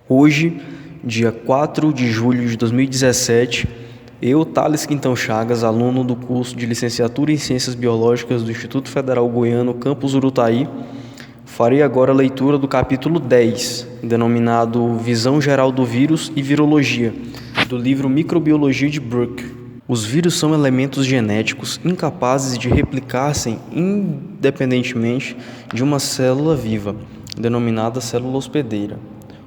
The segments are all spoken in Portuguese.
Hoje, dia 4 de julho de 2017, eu, Thales Quintão Chagas, aluno do curso de Licenciatura em Ciências Biológicas do Instituto Federal Goiano, campus Urutaí, farei agora a leitura do capítulo 10, denominado Visão Geral do Vírus e Virologia, do livro Microbiologia de Brooke. Os vírus são elementos genéticos incapazes de replicar-se independentemente de uma célula viva, denominada célula hospedeira.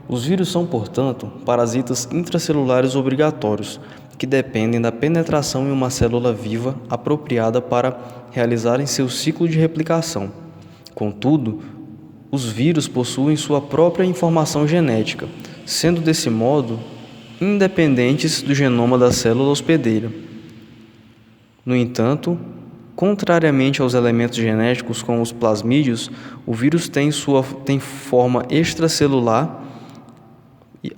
Os vírus são, portanto, parasitas intracelulares obrigatórios, que dependem da penetração em uma célula viva apropriada para realizarem seu ciclo de replicação. Contudo, os vírus possuem sua própria informação genética, sendo desse modo independentes do genoma da célula hospedeira. No entanto, contrariamente aos elementos genéticos como os plasmídios, o vírus tem forma extracelular,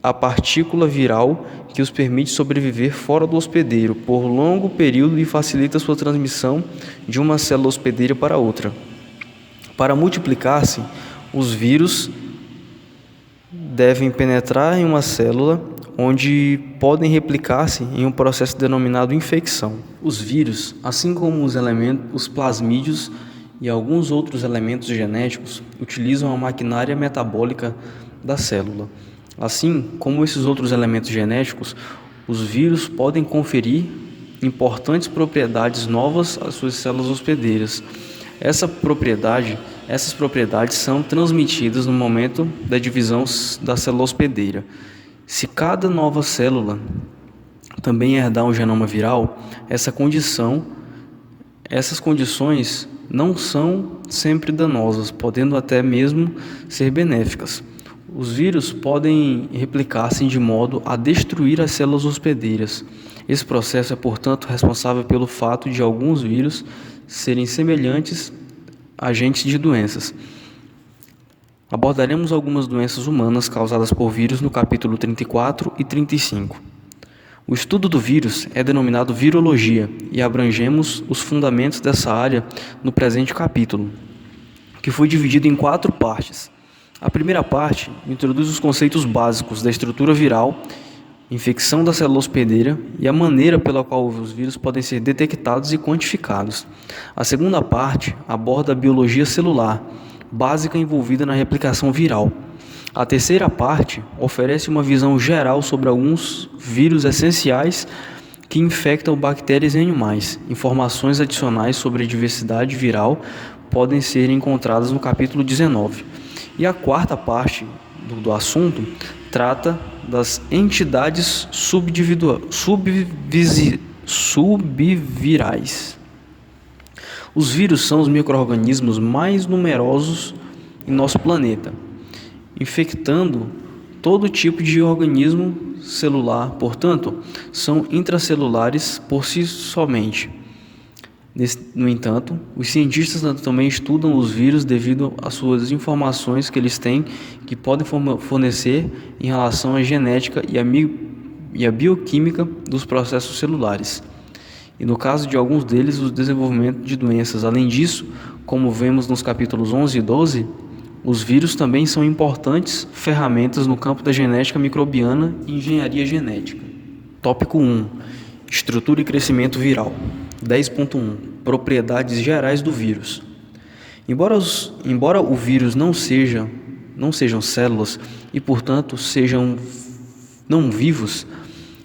a partícula viral que os permite sobreviver fora do hospedeiro por longo período e facilita sua transmissão de uma célula hospedeira para outra. Para multiplicar-se, os vírus devem penetrar em uma célula, onde podem replicar-se em um processo denominado infecção. Os vírus, assim como os plasmídios e alguns outros elementos genéticos, utilizam a maquinária metabólica da célula. Assim como esses outros elementos genéticos, os vírus podem conferir importantes propriedades novas às suas células hospedeiras. Essas propriedades são transmitidas no momento da divisão da célula hospedeira. Se cada nova célula também herdar um genoma viral, essas condições não são sempre danosas, podendo até mesmo ser benéficas. Os vírus podem replicar-se de modo a destruir as células hospedeiras. Esse processo é, portanto, responsável pelo fato de alguns vírus serem semelhantes a agentes de doenças. Abordaremos algumas doenças humanas causadas por vírus no capítulo 34 e 35. O estudo do vírus é denominado virologia e abrangemos os fundamentos dessa área no presente capítulo, que foi dividido em 4 partes. A primeira parte introduz os conceitos básicos da estrutura viral, infecção da célula hospedeira e a maneira pela qual os vírus podem ser detectados e quantificados. A segunda parte aborda a biologia celular, básica envolvida na replicação viral. A terceira parte oferece uma visão geral sobre alguns vírus essenciais que infectam bactérias e animais. Informações adicionais sobre a diversidade viral podem ser encontradas no capítulo 19. E a quarta parte do assunto trata das entidades subvirais. Os vírus são os micro-organismos mais numerosos em nosso planeta, infectando todo tipo de organismo celular, portanto, são intracelulares por si somente. No entanto, os cientistas também estudam os vírus devido às suas informações que eles têm, que podem fornecer em relação à genética e à bioquímica dos processos celulares. E no caso de alguns deles, o desenvolvimento de doenças. Além disso, como vemos nos capítulos 11 e 12, os vírus também são importantes ferramentas no campo da genética microbiana e engenharia genética. Tópico 1. Estrutura e crescimento viral. 10.1. Propriedades gerais do vírus. Embora o vírus não sejam células e, portanto, sejam não vivos,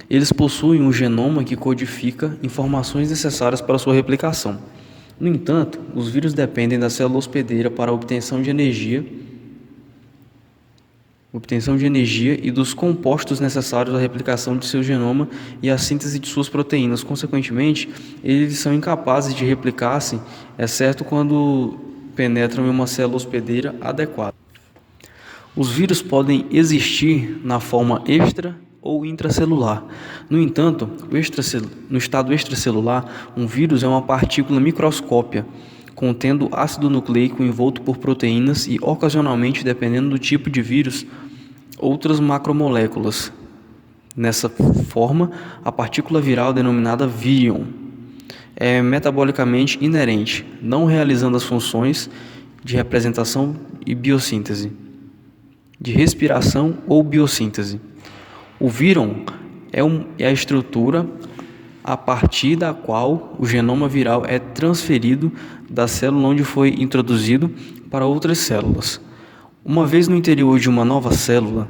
eles possuem um genoma que codifica informações necessárias para sua replicação. No entanto, os vírus dependem da célula hospedeira para a obtenção de energia e dos compostos necessários à replicação de seu genoma e à síntese de suas proteínas. Consequentemente, eles são incapazes de replicar-se, exceto quando penetram em uma célula hospedeira adequada. Os vírus podem existir na forma extra ou intracelular. No entanto, no estado extracelular, um vírus é uma partícula microscópica, contendo ácido nucleico envolto por proteínas e, ocasionalmente, dependendo do tipo de vírus, outras macromoléculas. Nessa forma, a partícula viral denominada vírion é metabolicamente inerente, não realizando as funções de representação e biossíntese. de respiração ou biossíntese. O vírum é a estrutura a partir da qual o genoma viral é transferido da célula onde foi introduzido para outras células. Uma vez no interior de uma nova célula,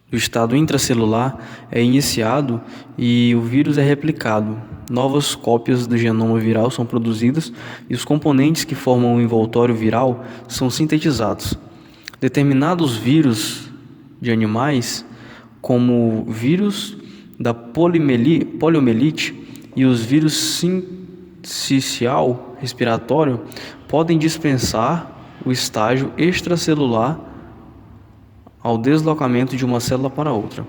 o estado intracelular é iniciado e o vírus é replicado. Novas cópias do genoma viral são produzidas e os componentes que formam o envoltório viral são sintetizados. Determinados vírus de animais, como o vírus da poliomielite e os vírus sincicial respiratório, podem dispensar o estágio extracelular ao deslocamento de uma célula para outra.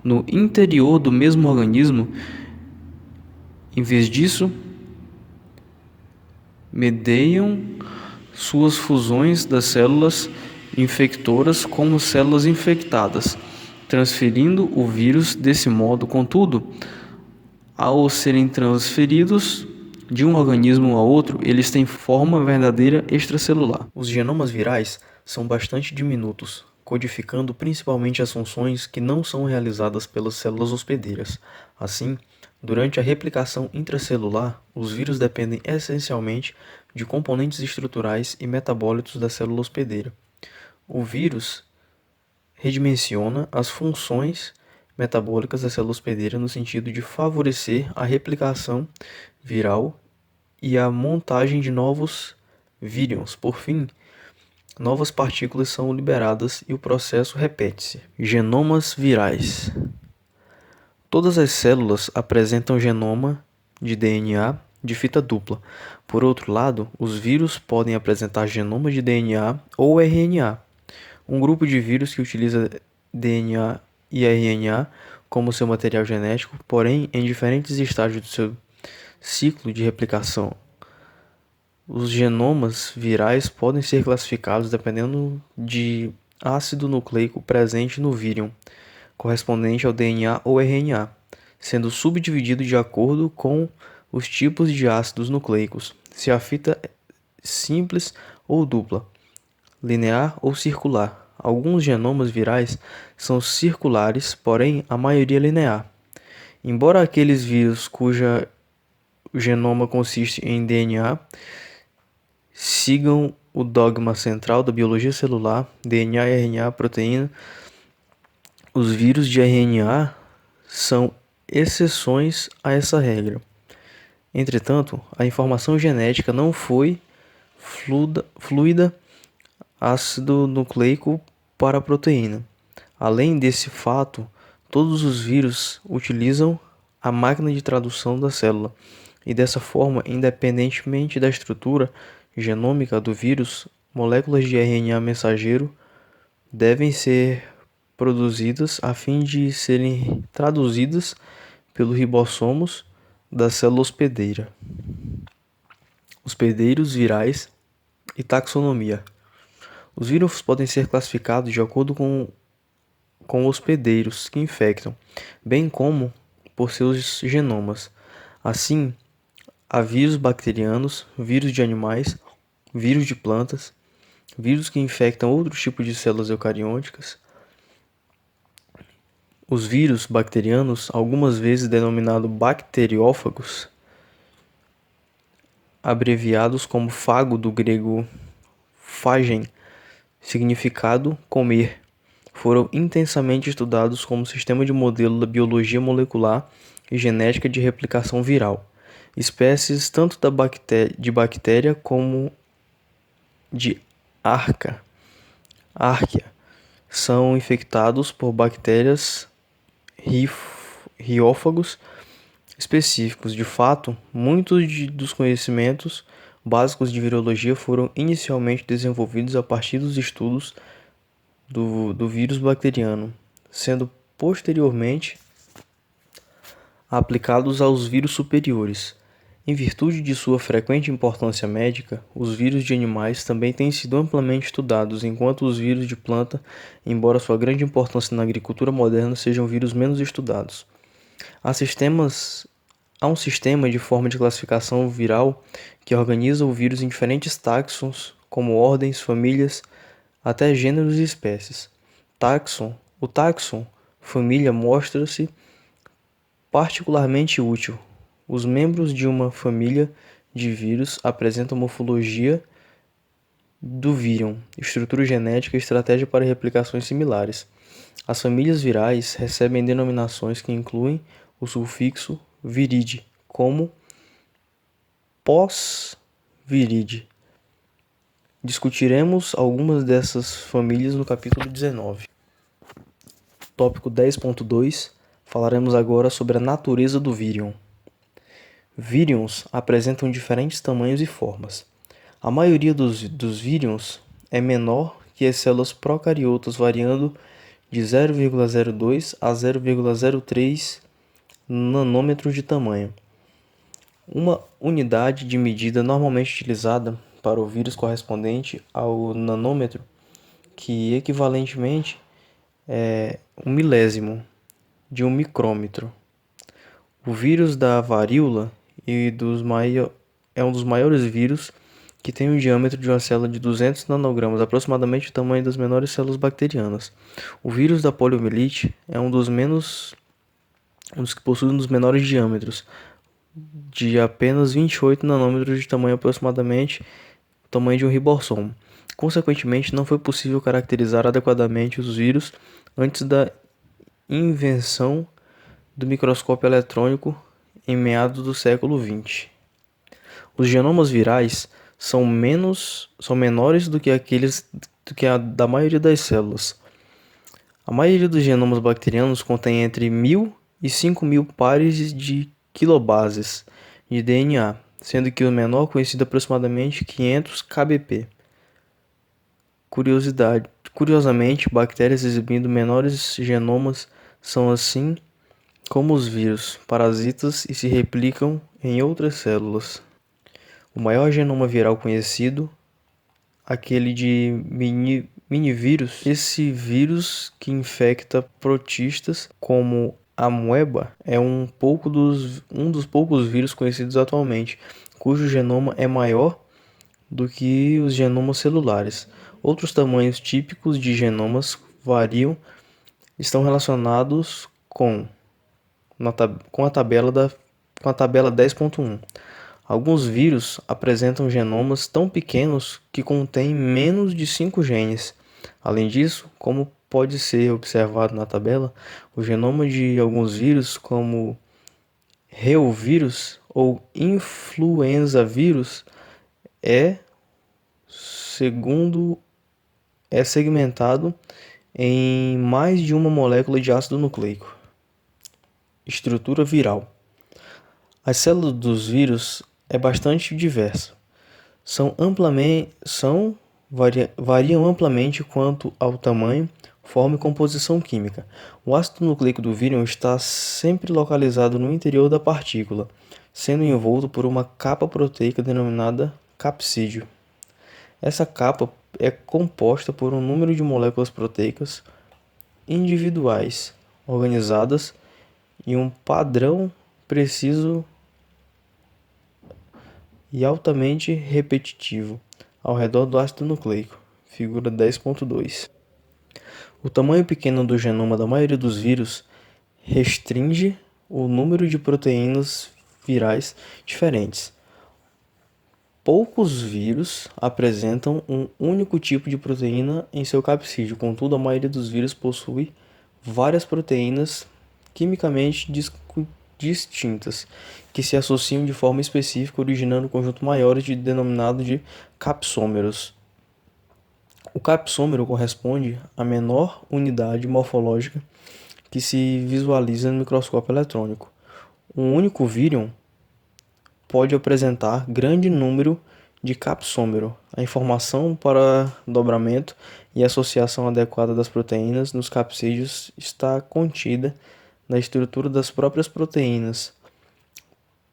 No interior do mesmo organismo, em vez disso, mediam suas fusões das células infectoras como células infectadas, transferindo o vírus desse modo. Contudo, ao serem transferidos de um organismo a outro, eles têm forma verdadeira extracelular. Os genomas virais são bastante diminutos, codificando principalmente as funções que não são realizadas pelas células hospedeiras. Assim, durante a replicação intracelular, os vírus dependem essencialmente de componentes estruturais e metabólitos da célula hospedeira. O vírus redimensiona as funções metabólicas da célula hospedeira no sentido de favorecer a replicação viral e a montagem de novos vírions. Por fim, novas partículas são liberadas e o processo repete-se. Genomas virais. Todas as células apresentam genoma de DNA de fita dupla. Por outro lado, os vírus podem apresentar genoma de DNA ou RNA. Um grupo de vírus que utiliza DNA e RNA como seu material genético, porém em diferentes estágios do seu ciclo de replicação. Os genomas virais podem ser classificados dependendo de ácido nucleico presente no vírion, correspondente ao DNA ou RNA, sendo subdividido de acordo com os tipos de ácidos nucleicos, se a fita é simples ou dupla, linear ou circular. Alguns genomas virais são circulares, porém a maioria linear. Embora aqueles vírus cuja genoma consiste em DNA sigam o dogma central da biologia celular, DNA, RNA, proteína, os vírus de RNA são exceções a essa regra. Entretanto, a informação genética não foi fluida ácido nucleico para a proteína. Além desse fato, todos os vírus utilizam a máquina de tradução da célula, e dessa forma, independentemente da estrutura genômica do vírus, moléculas de RNA mensageiro devem ser produzidas a fim de serem traduzidas pelos ribossomos da célula hospedeira. Hospedeiros virais e taxonomia. Os vírus podem ser classificados de acordo com hospedeiros que infectam, bem como por seus genomas. Assim, há vírus bacterianos, vírus de animais, vírus de plantas, vírus que infectam outros tipos de células eucarióticas. Os vírus bacterianos, algumas vezes denominados bacteriófagos, abreviados como fago do grego phagein, significado comer, foram intensamente estudados como sistema de modelo da biologia molecular e genética de replicação viral. Espécies tanto de bactéria como de arquea são infectados por bactérias riófagos específicos. De fato, muitos dos conhecimentos básicos de virologia foram inicialmente desenvolvidos a partir dos estudos do vírus bacteriano, sendo posteriormente aplicados aos vírus superiores. Em virtude de sua frequente importância médica, os vírus de animais também têm sido amplamente estudados, enquanto os vírus de planta, embora sua grande importância na agricultura moderna, sejam vírus menos estudados. Há um sistema de forma de classificação viral que organiza o vírus em diferentes taxons, como ordens, famílias, até gêneros e espécies. Táxon. O táxon família mostra-se particularmente útil. Os membros de uma família de vírus apresentam morfologia do vírion, estrutura genética e estratégia para replicações similares. As famílias virais recebem denominações que incluem o sufixo viride, como pós-viride. Discutiremos algumas dessas famílias no capítulo 19. Tópico 10.2. Falaremos agora sobre a natureza do vírion. Vírions apresentam diferentes tamanhos e formas. A maioria dos vírions é menor que as células procariotas, variando de 0,02 a 0,03 nanômetros de tamanho. Uma unidade de medida normalmente utilizada para o vírus correspondente ao nanômetro, que equivalentemente é um milésimo de um micrômetro. O vírus da varíola é um dos maiores vírus, que tem um diâmetro de uma célula de 200 nanogramas, aproximadamente o tamanho das menores células bacterianas. O vírus da poliomielite é um dos que possui um dos menores diâmetros, de apenas 28 nanômetros de tamanho, aproximadamente o tamanho de um ribossomo. Consequentemente, não foi possível caracterizar adequadamente os vírus antes da invenção do microscópio eletrônico em meados do século XX. Os genomas virais são menores do que a da maioria das células. A maioria dos genomas bacterianos contém entre 1.000 e 5.000 pares de quilobases de DNA, sendo que o menor conhecido é aproximadamente 500 kbp. Curiosamente, bactérias exibindo menores genomas são, assim como os vírus, parasitas e se replicam em outras células. O maior genoma viral conhecido, aquele de minivírus, esse vírus que infecta protistas como a amoeba, é um dos poucos vírus conhecidos atualmente, cujo genoma é maior do que os genomas celulares. Outros tamanhos típicos de genomas estão relacionados com a tabela 10.1. Alguns vírus apresentam genomas tão pequenos que contêm menos de 5 genes. Além disso, como pode ser observado na tabela, o genoma de alguns vírus, como reovírus ou influenza vírus, é segmentado em mais de uma molécula de ácido nucleico. Estrutura viral. As células dos vírus é bastante diversa. Variam amplamente quanto ao tamanho, forma e composição química. O ácido nucleico do vírion está sempre localizado no interior da partícula, sendo envolto por uma capa proteica denominada capsídeo. Essa capa é composta por um número de moléculas proteicas individuais, organizadas em um padrão preciso e altamente repetitivo ao redor do ácido nucleico. Figura 10.2. O tamanho pequeno do genoma da maioria dos vírus restringe o número de proteínas virais diferentes. Poucos vírus apresentam um único tipo de proteína em seu capsídeo, contudo, a maioria dos vírus possui várias proteínas quimicamente distintas, que se associam de forma específica, originando um conjunto maior denominado de capsômeros. O capsômero corresponde à menor unidade morfológica que se visualiza no microscópio eletrônico. Um único vírion pode apresentar grande número de capsômero. A informação para dobramento e associação adequada das proteínas nos capsídeos está contida na estrutura das próprias proteínas.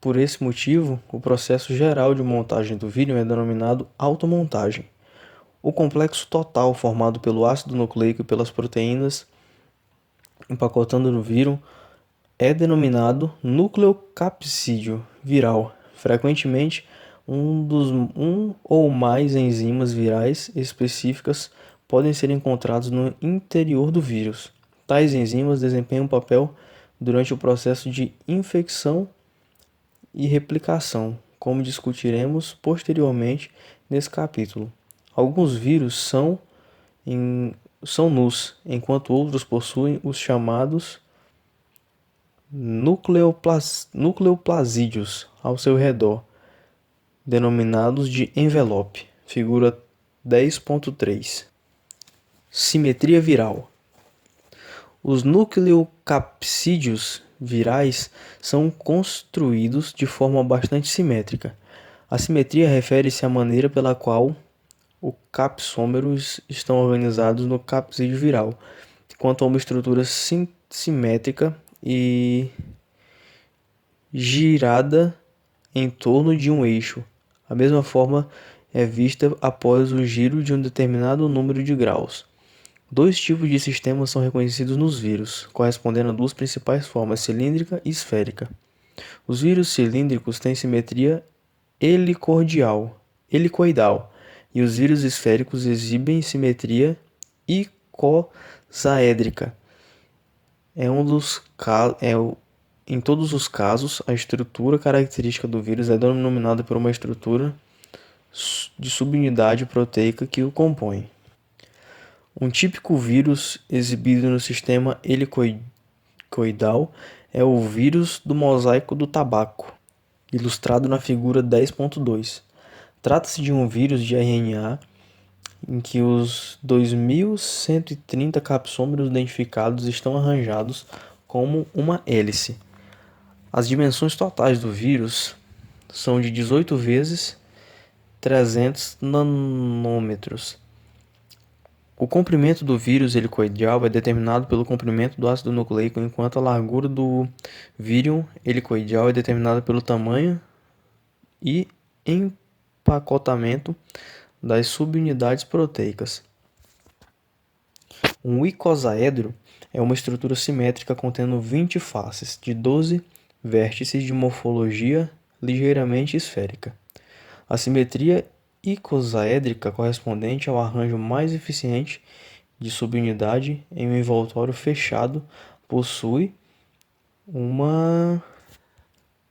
Por esse motivo, o processo geral de montagem do vírion é denominado automontagem. O complexo total formado pelo ácido nucleico e pelas proteínas empacotando no vírion é denominado nucleocapsídeo viral. Frequentemente, um ou mais enzimas virais específicas podem ser encontrados no interior do vírus. Tais enzimas desempenham um papel durante o processo de infecção e replicação, como discutiremos posteriormente nesse capítulo. Alguns vírus são nus, enquanto outros possuem os chamados nucleoplasídeos ao seu redor, denominados de envelope. Figura 10.3. Simetria viral. Os nucleocapsídeos virais são construídos de forma bastante simétrica. A simetria refere-se à maneira pela qual os capsômeros estão organizados no capsídeo viral, quanto a uma estrutura simétrica e girada em torno de um eixo. A mesma forma é vista após o giro de um determinado número de graus. Dois tipos de sistemas são reconhecidos nos vírus, correspondendo a duas principais formas, cilíndrica e esférica. Os vírus cilíndricos têm simetria helicoidal, e os vírus esféricos exibem simetria icosaédrica. Em todos os casos, a estrutura característica do vírus é denominada por uma estrutura de subunidade proteica que o compõe. Um típico vírus exibido no sistema helicoidal é o vírus do mosaico do tabaco, ilustrado na figura 10.2. Trata-se de um vírus de RNA em que os 2.130 capsômeros identificados estão arranjados como uma hélice. As dimensões totais do vírus são de 18 vezes 300 nanômetros. O comprimento do vírus helicoidal é determinado pelo comprimento do ácido nucleico, enquanto a largura do vírion helicoidal é determinada pelo tamanho e empacotamento das subunidades proteicas. Um icosaedro é uma estrutura simétrica contendo 20 faces, de 12 vértices de morfologia ligeiramente esférica. A simetria icosaédrica correspondente ao arranjo mais eficiente de subunidade em um envoltório fechado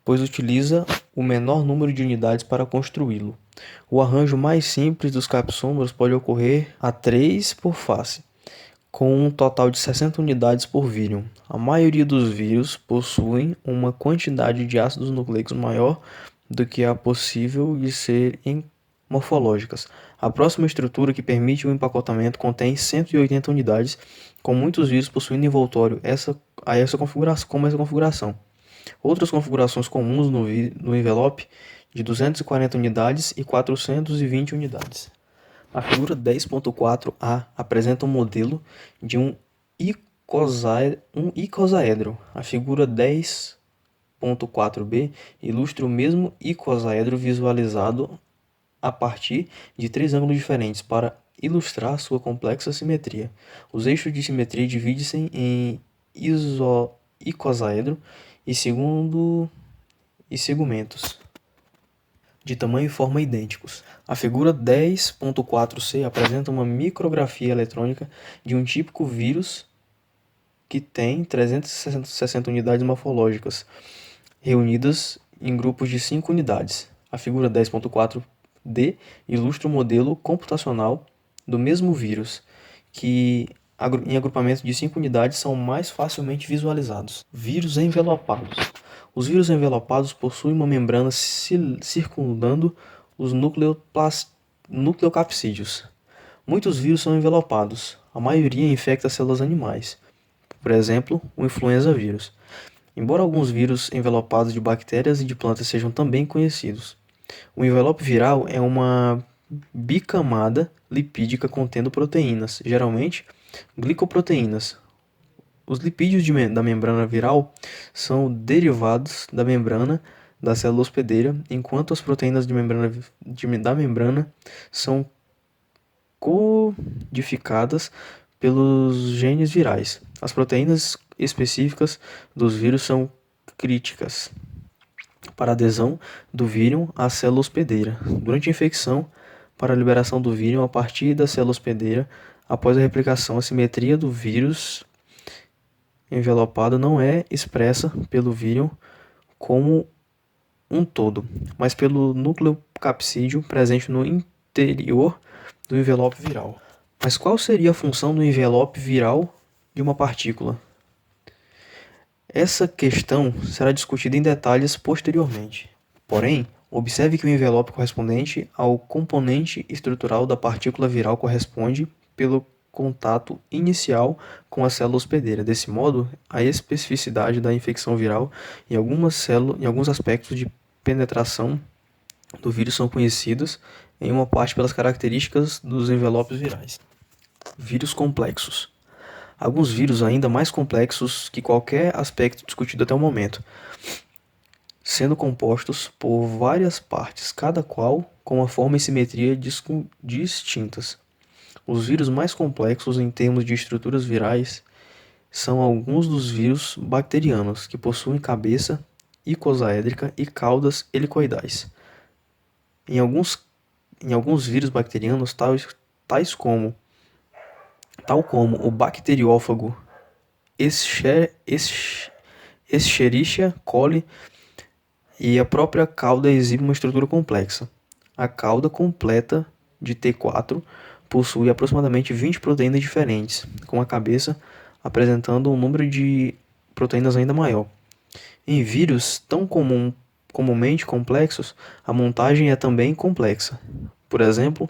pois utiliza o menor número de unidades para construí-lo. O arranjo mais simples dos capsômeros pode ocorrer a 3 por face, com um total de 60 unidades por vírion. A maioria dos vírus possuem uma quantidade de ácidos nucleicos maior do que a possível de serem morfológicas. A próxima estrutura que permite o empacotamento contém 180 unidades, com muitos vírus possuindo envoltório essa configuração. Outras configurações comuns no envelope de 240 unidades e 420 unidades. A figura 10.4a apresenta um modelo de um icosaedro. A figura 10.4b ilustra o mesmo icosaedro visualizado a partir de 3 ângulos diferentes para ilustrar sua complexa simetria. Os eixos de simetria dividem-se em icosaedro e segmentos de tamanho e forma idênticos. A figura 10.4c apresenta uma micrografia eletrônica de um típico vírus que tem 360 unidades morfológicas, reunidas em grupos de 5 unidades. A figura 10.4d ilustra o modelo computacional do mesmo vírus, que em agrupamentos de 5 unidades são mais facilmente visualizados. Vírus envelopados. Os vírus envelopados possuem uma membrana circundando os nucleocapsídeos. Muitos vírus são envelopados. A maioria infecta células animais. Por exemplo, o influenza vírus. Embora alguns vírus envelopados de bactérias e de plantas sejam também conhecidos. O envelope viral é uma bicamada lipídica contendo proteínas, geralmente glicoproteínas. Os lipídios da membrana viral são derivados da membrana da célula hospedeira, enquanto as proteínas da membrana são codificadas pelos genes virais. As proteínas específicas dos vírus são críticas para a adesão do vírion à célula hospedeira. Durante a infecção, para a liberação do vírion a partir da célula hospedeira, Após a replicação, a simetria do vírus envelopado não é expressa pelo vírion como um todo, mas pelo núcleo capsídeo presente no interior do envelope viral. Mas qual seria a função do envelope viral de uma partícula? Essa questão será discutida em detalhes posteriormente. Porém, observe que o envelope correspondente ao componente estrutural da partícula viral corresponde pelo contato inicial com a célula hospedeira. Desse modo, a especificidade da infecção viral em alguns aspectos de penetração do vírus são conhecidos, em uma parte pelas características dos envelopes virais. Vírus complexos. Alguns vírus ainda mais complexos que qualquer aspecto discutido até o momento, sendo compostos por várias partes, cada qual com uma forma e simetria distintas. Os vírus mais complexos em termos de estruturas virais são alguns dos vírus bacterianos, que possuem cabeça icosaédrica e caudas helicoidais. Em alguns vírus bacterianos, tal como o bacteriófago Escherichia coli, e a própria cauda exibe uma estrutura complexa. A cauda completa de T4 possui aproximadamente 20 proteínas diferentes, com a cabeça apresentando um número de proteínas ainda maior. Em vírus tão comumente complexos, a montagem é também complexa. Por exemplo,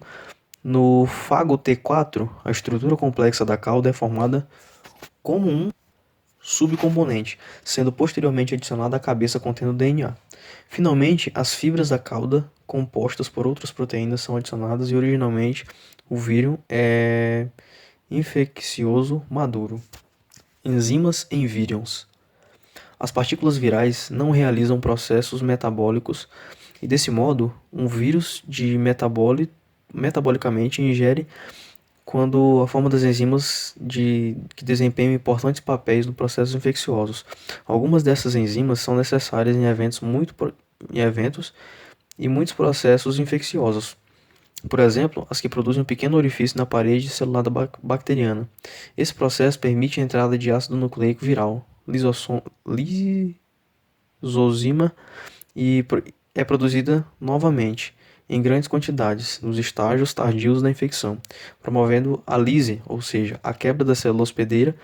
no fago T4, a estrutura complexa da cauda é formada como um subcomponente, sendo posteriormente adicionada a cabeça contendo DNA. Finalmente, as fibras da cauda, compostas por outras proteínas, são adicionadas e originalmente o vírus é infeccioso maduro. Enzimas em vírions. As partículas virais não realizam processos metabólicos e, desse modo, um vírus metabolicamente ingere quando a forma das enzimas que desempenham importantes papéis no processos infecciosos. Algumas dessas enzimas são necessárias em eventos e muitos processos infecciosos. Por exemplo, as que produzem um pequeno orifício na parede celular bacteriana. Esse processo permite a entrada de ácido nucleico viral, lisozima, e é produzida novamente em grandes quantidades nos estágios tardios da infecção, promovendo a lise, ou seja, a quebra da célula hospedeira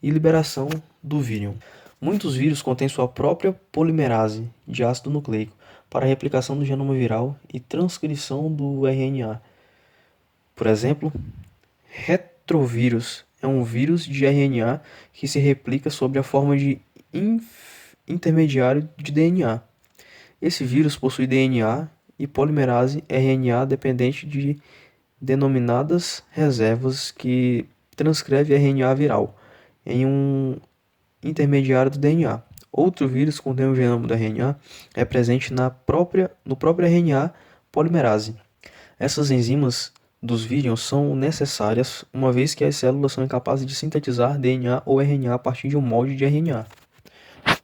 e liberação do vírion. Muitos vírus contêm sua própria polimerase de ácido nucleico para a replicação do genoma viral e transcrição do RNA. Por exemplo, retrovírus é um vírus de RNA que se replica sob a forma de intermediário de DNA. Esse vírus possui DNA e polimerase RNA dependente de denominadas reservas que transcreve RNA viral em um intermediário do DNA. Outro vírus contém o genoma do RNA é presente no próprio RNA polimerase. Essas enzimas dos vírions são necessárias uma vez que as células são incapazes de sintetizar DNA ou RNA a partir de um molde de RNA.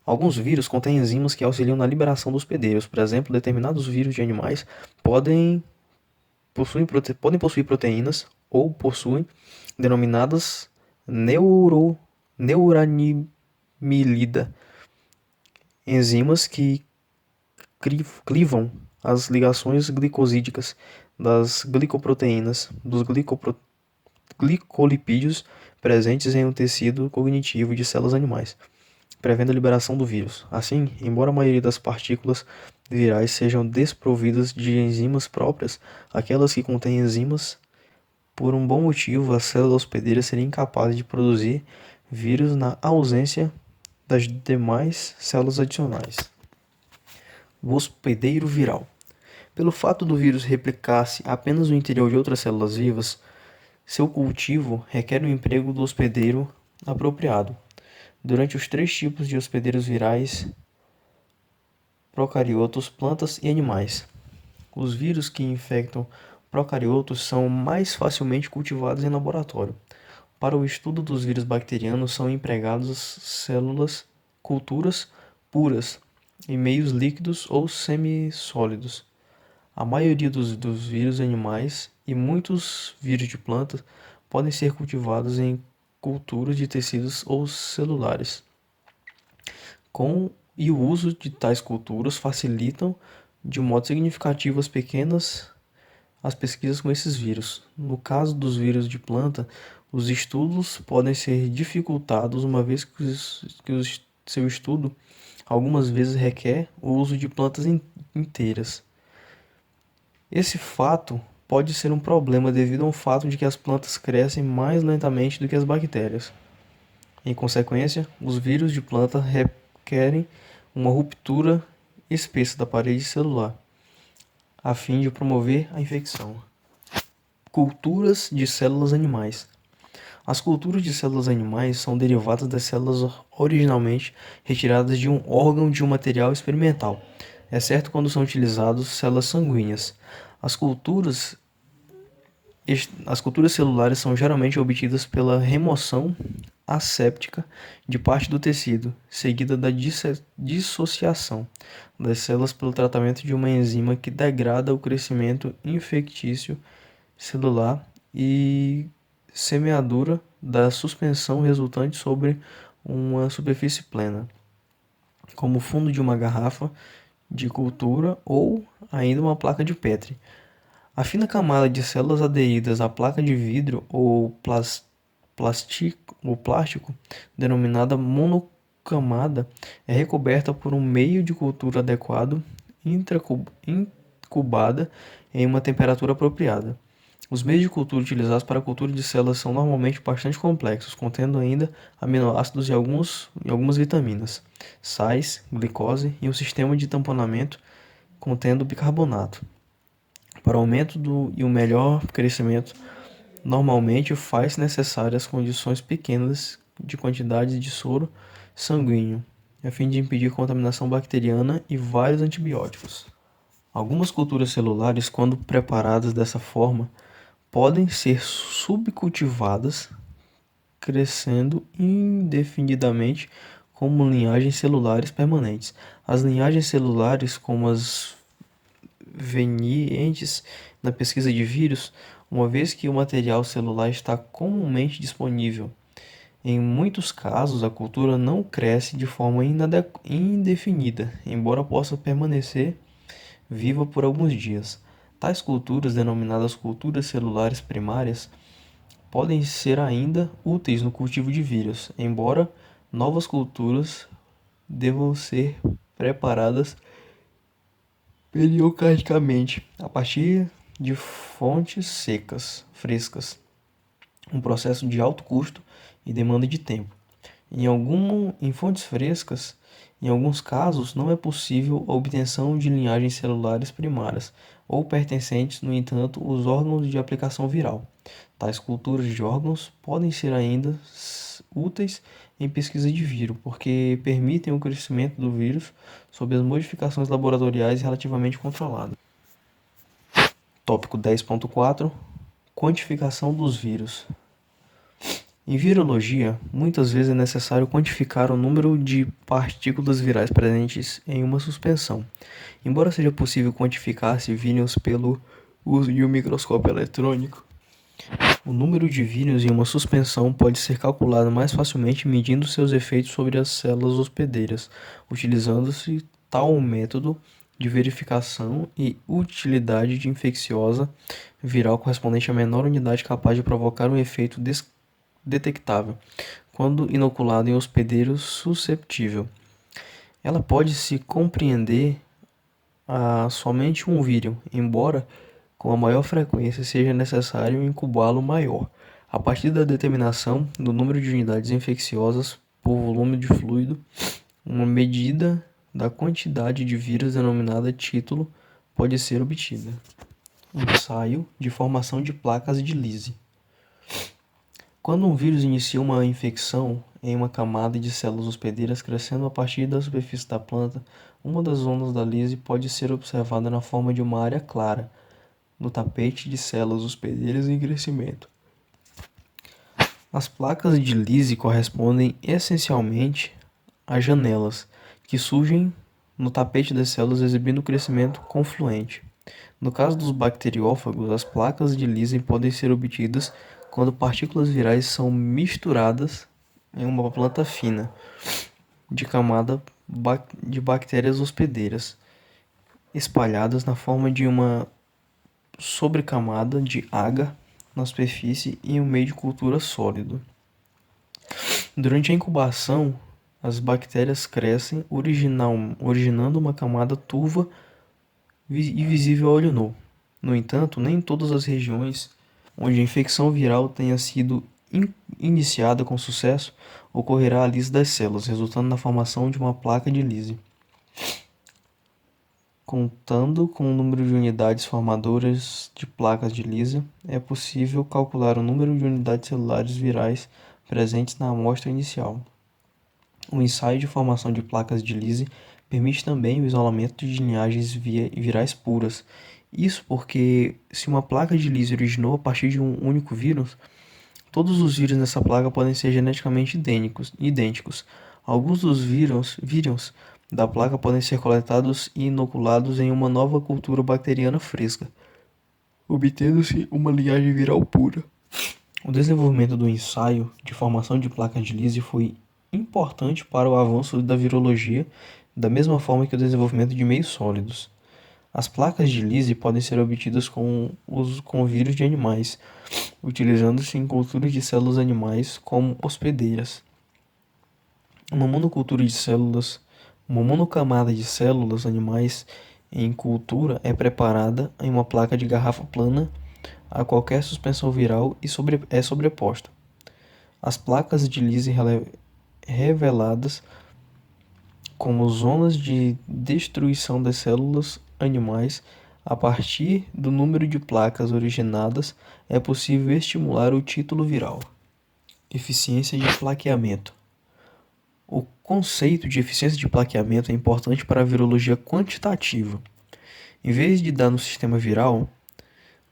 Alguns vírus contêm enzimas que auxiliam na liberação dos hospedeiros. Por exemplo, determinados vírus de animais podem possuir proteínas ou possuem denominadas neuranimida, enzimas que clivam as ligações glicosídicas das glicoproteínas dos glicolipídios presentes em um tecido cognitivo de células animais, prevendo a liberação do vírus. Assim, embora a maioria das partículas virais sejam desprovidas de enzimas próprias, aquelas que contêm enzimas, por um bom motivo, a célula hospedeira seria incapaz de produzir vírus na ausência das demais células adicionais. O hospedeiro viral. Pelo fato do vírus replicar-se apenas no interior de outras células vivas, seu cultivo requer o emprego do hospedeiro apropriado. Durante os 3 tipos de hospedeiros virais, procariotos, plantas e animais. Os vírus que infectam procariotos são mais facilmente cultivados em laboratório. Para o estudo dos vírus bacterianos são empregadas culturas puras, em meios líquidos ou semissólidos. A maioria dos vírus animais e muitos vírus de plantas podem ser cultivados em culturas de tecidos ou celulares. E o uso de tais culturas facilitam de modo significativo as pesquisas com esses vírus. No caso dos vírus de planta, os estudos podem ser dificultados uma vez seu estudo algumas vezes requer o uso de plantas inteiras. Esse fato pode ser um problema devido ao fato de que as plantas crescem mais lentamente do que as bactérias. Em consequência, os vírus de planta requerem uma ruptura espessa da parede celular, a fim de promover a infecção. Culturas de células animais. As culturas de células animais são derivadas das células originalmente retiradas de um órgão de um material experimental, exceto quando são utilizadas células sanguíneas. As culturas celulares são geralmente obtidas pela remoção asséptica de parte do tecido, seguida da dissociação das células pelo tratamento de uma enzima que degrada o crescimento infectício celular e semeadura da suspensão resultante sobre uma superfície plana, como o fundo de uma garrafa de cultura ou ainda uma placa de Petri. A fina camada de células aderidas à placa de vidro ou plástico, denominada monocamada, é recoberta por um meio de cultura adequado, incubada em uma temperatura apropriada. Os meios de cultura utilizados para a cultura de células são normalmente bastante complexos, contendo ainda aminoácidos e algumas vitaminas, sais, glicose e um sistema de tamponamento contendo bicarbonato. Para o aumento e o melhor crescimento, normalmente faz necessárias condições pequenas de quantidade de soro sanguíneo, a fim de impedir contaminação bacteriana e vários antibióticos. Algumas culturas celulares, quando preparadas dessa forma, podem ser subcultivadas, crescendo indefinidamente como linhagens celulares permanentes. As linhagens celulares, como as venientes na pesquisa de vírus, uma vez que o material celular está comumente disponível. Em muitos casos, a cultura não cresce de forma indefinida, embora possa permanecer viva por alguns dias. Tais culturas, denominadas culturas celulares primárias, podem ser ainda úteis no cultivo de vírus, embora novas culturas devam ser preparadas periodicamente a partir de fontes frescas, um processo de alto custo e demanda de tempo. Em fontes frescas, em alguns casos, não é possível a obtenção de linhagens celulares primárias ou pertencentes, no entanto, os órgãos de aplicação viral. Tais culturas de órgãos podem ser ainda úteis em pesquisa de vírus, porque permitem o crescimento do vírus sob as modificações laboratoriais relativamente controladas. Tópico 10.4 Quantificação dos vírus. Em virologia, muitas vezes é necessário quantificar o número de partículas virais presentes em uma suspensão. Embora seja possível quantificar-se vírus pelo uso de um microscópio eletrônico, o número de vírus em uma suspensão pode ser calculado mais facilmente medindo seus efeitos sobre as células hospedeiras, utilizando-se tal método de verificação e utilidade de infecciosa viral correspondente à menor unidade capaz de provocar um efeito detectável, quando inoculado em hospedeiro susceptível. Ela pode se compreender a somente um vírus, embora com a maior frequência seja necessário incubá-lo maior, a partir da determinação do número de unidades infecciosas por volume de fluido. Uma medida da quantidade de vírus denominada título pode ser obtida. Ensaio de formação de placas de Lise. Quando um vírus inicia uma infecção em uma camada de células hospedeiras crescendo a partir da superfície da planta, uma das zonas da Lise pode ser observada na forma de uma área clara, no tapete de células hospedeiras em crescimento. As placas de Lise correspondem essencialmente a janelas, que surgem no tapete das células exibindo crescimento confluente. No caso dos bacteriófagos, as placas de Lise podem ser obtidas quando partículas virais são misturadas em uma planta fina de camada de bactérias hospedeiras, espalhadas na forma de uma sobrecamada de agar na superfície e um meio de cultura sólido. Durante a incubação, as bactérias crescem, originando uma camada turva e visível a olho nu. No entanto, nem em todas as regiões onde a infecção viral tenha sido iniciada com sucesso ocorrerá a lise das células, resultando na formação de uma placa de lise. Contando com o número de unidades formadoras de placas de lise, é possível calcular o número de unidades celulares virais presentes na amostra inicial. O ensaio de formação de placas de lise permite também o isolamento de linhagens virais puras. Isso porque, se uma placa de lise originou a partir de um único vírus, todos os vírus nessa placa podem ser geneticamente idênticos. Alguns dos vírus da placa podem ser coletados e inoculados em uma nova cultura bacteriana fresca, obtendo-se uma linhagem viral pura. O desenvolvimento do ensaio de formação de placas de lise foi importante para o avanço da virologia, da mesma forma que o desenvolvimento de meios sólidos. As placas de lise podem ser obtidas com vírus de animais, utilizando-se em culturas de células animais como hospedeiras. Uma monocamada de células animais em cultura é preparada em uma placa de garrafa plana a qualquer suspensão viral e é sobreposta. As placas de lise reveladas como zonas de destruição das células animais. A partir do número de placas originadas, é possível estimular o título viral. Eficiência de plaqueamento. O conceito de eficiência de plaqueamento é importante para a virologia quantitativa. Em vez de dar no sistema viral,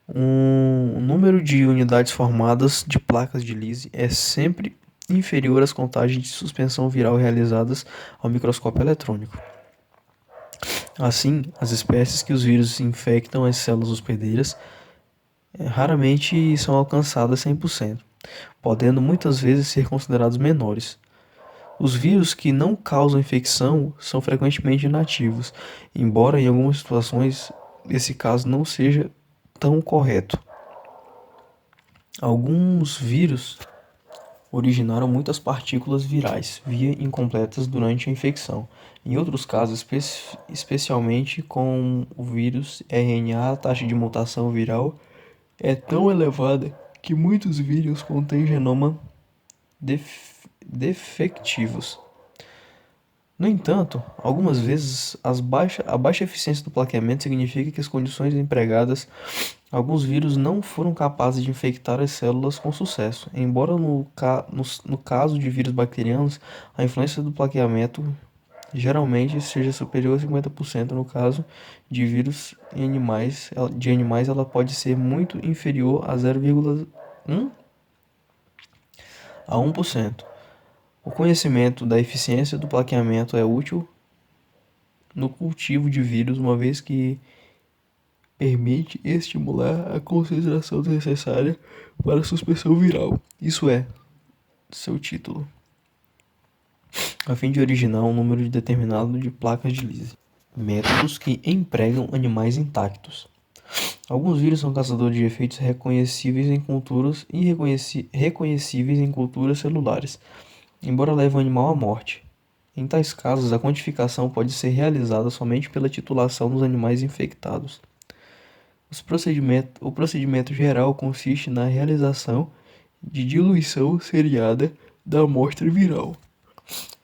o número de unidades formadas de placas de lise é sempre inferior às contagens de suspensão viral realizadas ao microscópio eletrônico. Assim, as espécies que os vírus infectam as células hospedeiras raramente são alcançadas 100%, podendo muitas vezes ser considerados menores. Os vírus que não causam infecção são frequentemente inativos, embora em algumas situações esse caso não seja tão correto. Alguns vírus originaram muitas partículas virais via incompletas durante a infecção. Em outros casos, especialmente com o vírus RNA, a taxa de mutação viral é tão elevada que muitos vírus contêm genoma defectivos. No entanto, algumas vezes a baixa eficiência do plaqueamento significa que as condições empregadas, alguns vírus não foram capazes de infectar as células com sucesso. Embora no caso de vírus bacterianos, a influência do plaqueamento geralmente seja superior a 50%. No caso de vírus de animais, ela pode ser muito inferior a 0,1 a 1%. O conhecimento da eficiência do plaqueamento é útil no cultivo de vírus, uma vez que permite estimular a concentração necessária para a suspensão viral. Isso é, seu título, a fim de originar um número determinado de placas de lise. Métodos que empregam animais intactos. Alguns vírus são caçadores de efeitos reconhecíveis em culturas e reconhecíveis em culturas celulares, embora levem o animal à morte. Em tais casos, a quantificação pode ser realizada somente pela titulação dos animais infectados. O procedimento geral consiste na realização de diluição seriada da amostra viral,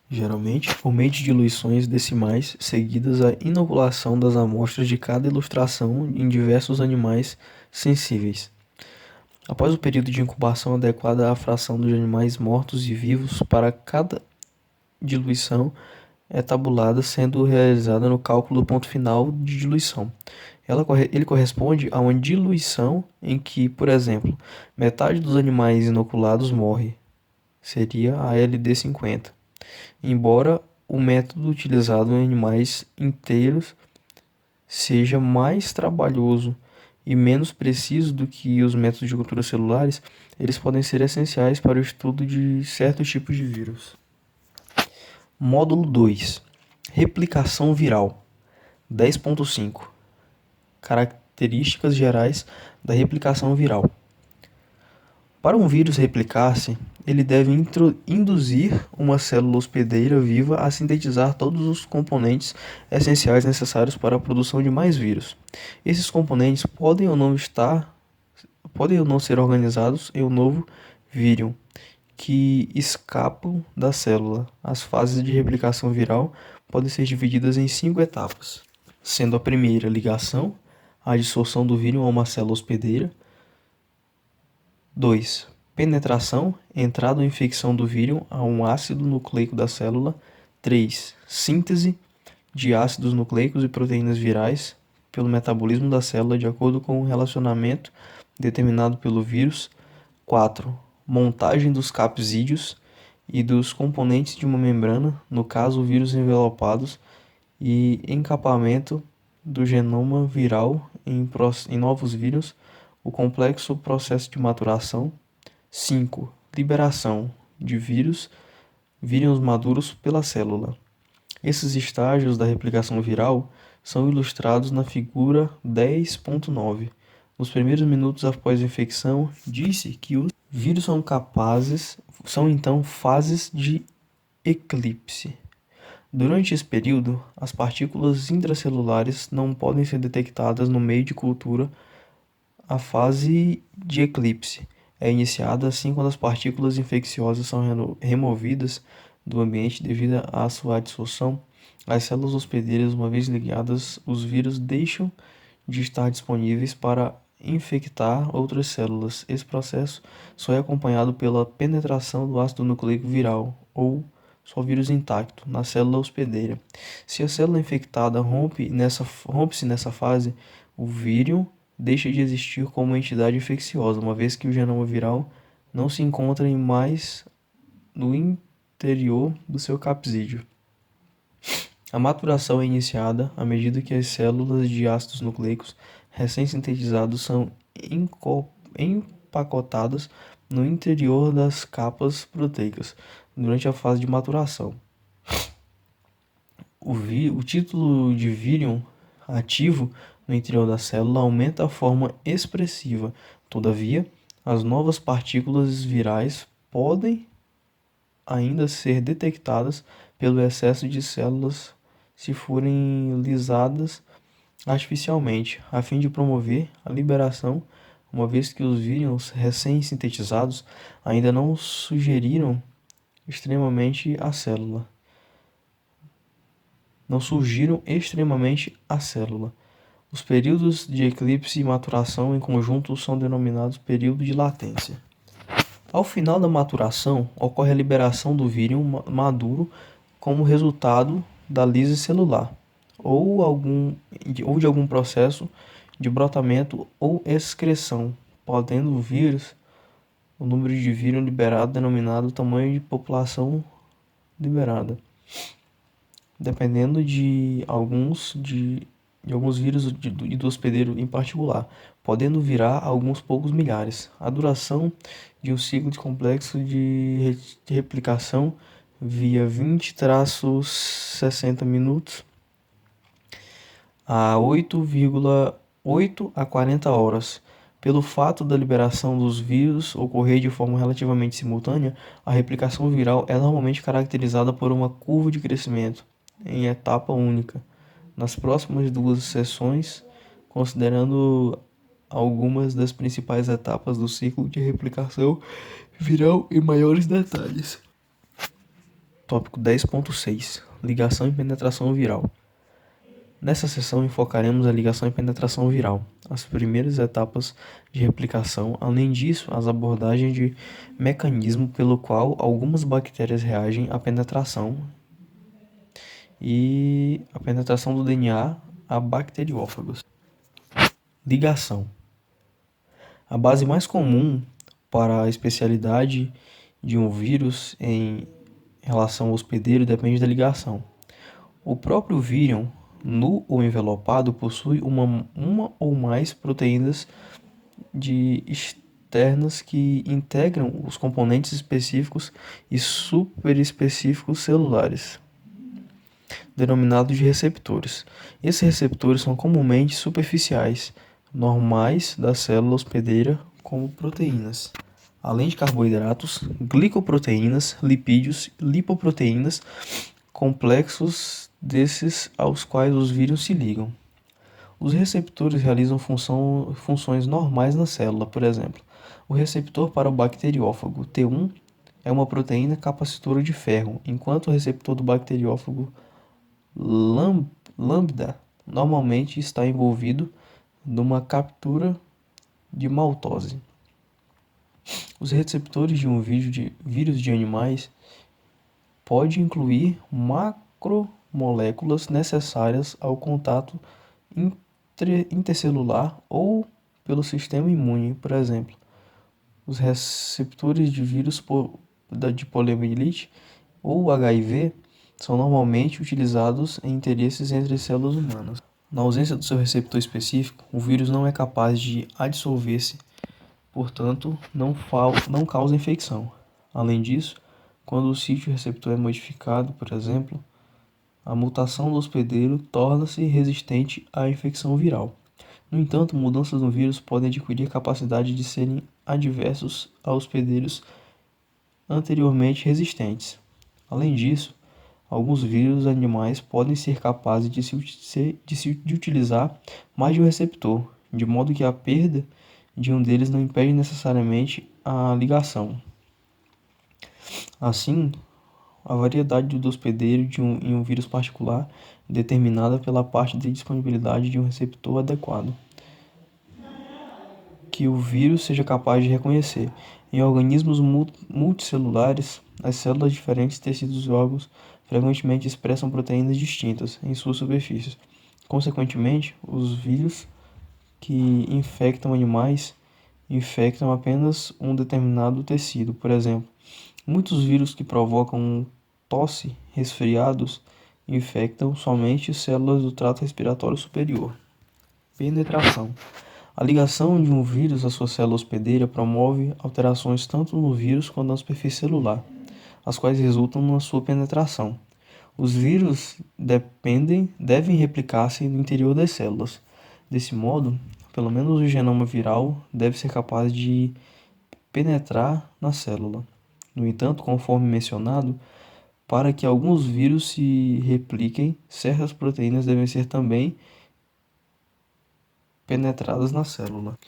geralmente por meio de diluições decimais seguidas à inoculação das amostras de cada ilustração em diversos animais sensíveis. Após o período de incubação adequada, a fração dos animais mortos e vivos para cada diluição é tabulada, sendo realizada no cálculo do ponto final de diluição. Ele corresponde a uma diluição em que, por exemplo, metade dos animais inoculados morre. Seria a LD50. Embora o método utilizado em animais inteiros seja mais trabalhoso e menos precisos do que os métodos de cultura celulares, eles podem ser essenciais para o estudo de certos tipos de vírus. Módulo 2. Replicação viral. 10.5. Características gerais da replicação viral. Para um vírus replicar-se, ele deve induzir uma célula hospedeira viva a sintetizar todos os componentes essenciais necessários para a produção de mais vírus. Esses componentes podem ou não ser organizados em um novo vírion que escapam da célula. As fases de replicação viral podem ser divididas em 5 etapas, sendo a primeira ligação, a dissolução do vírion a uma célula hospedeira. 2. Penetração, entrada ou infecção do vírion a um ácido nucleico da célula. 3. Síntese de ácidos nucleicos e proteínas virais pelo metabolismo da célula de acordo com o relacionamento determinado pelo vírus. 4. Montagem dos capsídeos e dos componentes de uma membrana, no caso vírus envelopados, e encapamento do genoma viral em novos vírus, o complexo processo de maturação. 5. Liberação de vírus maduros pela célula. Esses estágios da replicação viral são ilustrados na figura 10.9. Nos primeiros minutos após a infecção, disse que os vírus são então fases de eclipse. Durante esse período, as partículas intracelulares não podem ser detectadas no meio de cultura. A fase de eclipse é iniciada assim quando as partículas infecciosas são removidas do ambiente devido à sua dissolução. As células hospedeiras, uma vez ligadas, os vírus deixam de estar disponíveis para infectar outras células. Esse processo só é acompanhado pela penetração do ácido nucleico viral, ou só vírus intacto, na célula hospedeira. Se a célula infectada rompe-se nessa fase, o vírion deixa de existir como entidade infecciosa, uma vez que o genoma viral não se encontra mais no interior do seu capsídeo. A maturação é iniciada à medida que as células de ácidos nucleicos recém-sintetizados são empacotadas no interior das capas proteicas durante a fase de maturação. O título de vírion ativo no interior da célula aumenta a forma expressiva. Todavia, as novas partículas virais podem ainda ser detectadas pelo excesso de células se forem lisadas artificialmente, a fim de promover a liberação, uma vez que os vírions recém-sintetizados ainda não surgiram extremamente à célula. Os períodos de eclipse e maturação em conjunto são denominados período de latência. Ao final da maturação, ocorre a liberação do vírion maduro como resultado da lise celular, ou de algum processo de brotamento ou excreção, podendo o número de vírion liberado denominado tamanho de população liberada, dependendo de alguns vírus e do hospedeiro em particular, podendo virar alguns poucos milhares. A duração de um ciclo de complexo de replicação via 20-60 minutos a 8,8 a 40 horas. Pelo fato da liberação dos vírus ocorrer de forma relativamente simultânea, a replicação viral é normalmente caracterizada por uma curva de crescimento em etapa única. Nas próximas 2 sessões, considerando algumas das principais etapas do ciclo de replicação viral em maiores detalhes. Tópico 10.6. Ligação e penetração viral. Nessa sessão enfocaremos a ligação e penetração viral, as primeiras etapas de replicação. Além disso, as abordagens de mecanismo pelo qual algumas bactérias reagem à penetração e a penetração do DNA a bacteriófagos. Ligação. A base mais comum para a especialidade de um vírus em relação ao hospedeiro depende da ligação. O próprio vírion nu ou envelopado possui uma ou mais proteínas de externas que integram os componentes específicos e superespecíficos celulares, denominados de receptores. Esses receptores são comumente superficiais, normais da célula hospedeira, como proteínas, além de carboidratos, glicoproteínas, lipídios, lipoproteínas, complexos desses aos quais os vírus se ligam. Os receptores realizam funções normais na célula, por exemplo, o receptor para o bacteriófago T1 é uma proteína capacitora de ferro, enquanto o receptor do bacteriófago lambda normalmente está envolvido numa captura de maltose. Os receptores de um vírus de animais podem incluir macromoléculas necessárias ao contato intercelular ou pelo sistema imune, por exemplo. Os receptores de vírus de poliomielite ou HIV são normalmente utilizados em interesses entre células humanas. Na ausência do seu receptor específico, o vírus não é capaz de adsolver-se, portanto, não causa infecção. Além disso, quando o sítio receptor é modificado, por exemplo, a mutação do hospedeiro torna-se resistente à infecção viral. No entanto, mudanças no vírus podem adquirir a capacidade de serem adversos a hospedeiros anteriormente resistentes. Além disso, alguns vírus animais podem ser capazes de utilizar mais de um receptor, de modo que a perda de um deles não impede necessariamente a ligação. Assim, a variedade do hospedeiro em um vírus particular é determinada pela parte de disponibilidade de um receptor adequado que o vírus seja capaz de reconhecer. Em organismos multicelulares, as células de diferentes tecidos e órgãos frequentemente expressam proteínas distintas em suas superfícies. Consequentemente, os vírus que infectam animais infectam apenas um determinado tecido. Por exemplo, muitos vírus que provocam tosse, resfriados, infectam somente células do trato respiratório superior. Penetração. A ligação de um vírus à sua célula hospedeira promove alterações tanto no vírus quanto na superfície celular, as quais resultam na sua penetração. Os vírus devem replicar-se no interior das células. Desse modo, pelo menos o genoma viral deve ser capaz de penetrar na célula. No entanto, conforme mencionado, para que alguns vírus se repliquem, certas proteínas devem ser também penetradas na célula.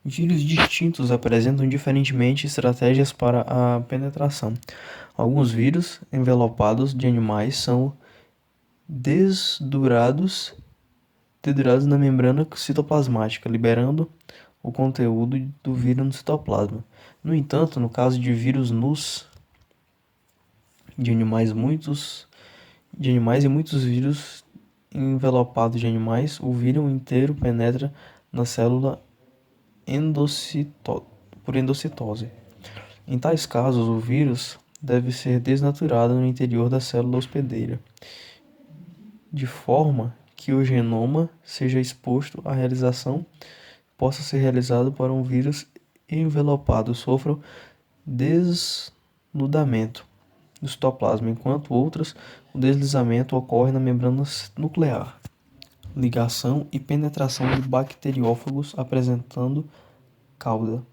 Vírus distintos apresentam diferentemente estratégias para a penetração. Alguns vírus envelopados de animais são dedurados na membrana citoplasmática, liberando o conteúdo do vírus no citoplasma. No entanto, no caso de vírus nus de animais e muitos vírus envelopados de animais, o vírus inteiro penetra na célula por endocitose. Em tais casos, o vírus deve ser desnaturado no interior da célula hospedeira, de forma que o genoma seja exposto à realização possa ser realizado para um vírus envelopado sofra desnudamento do citoplasma, enquanto outras, o deslizamento ocorre na membrana nuclear. Ligação e penetração de bacteriófagos apresentando cauda.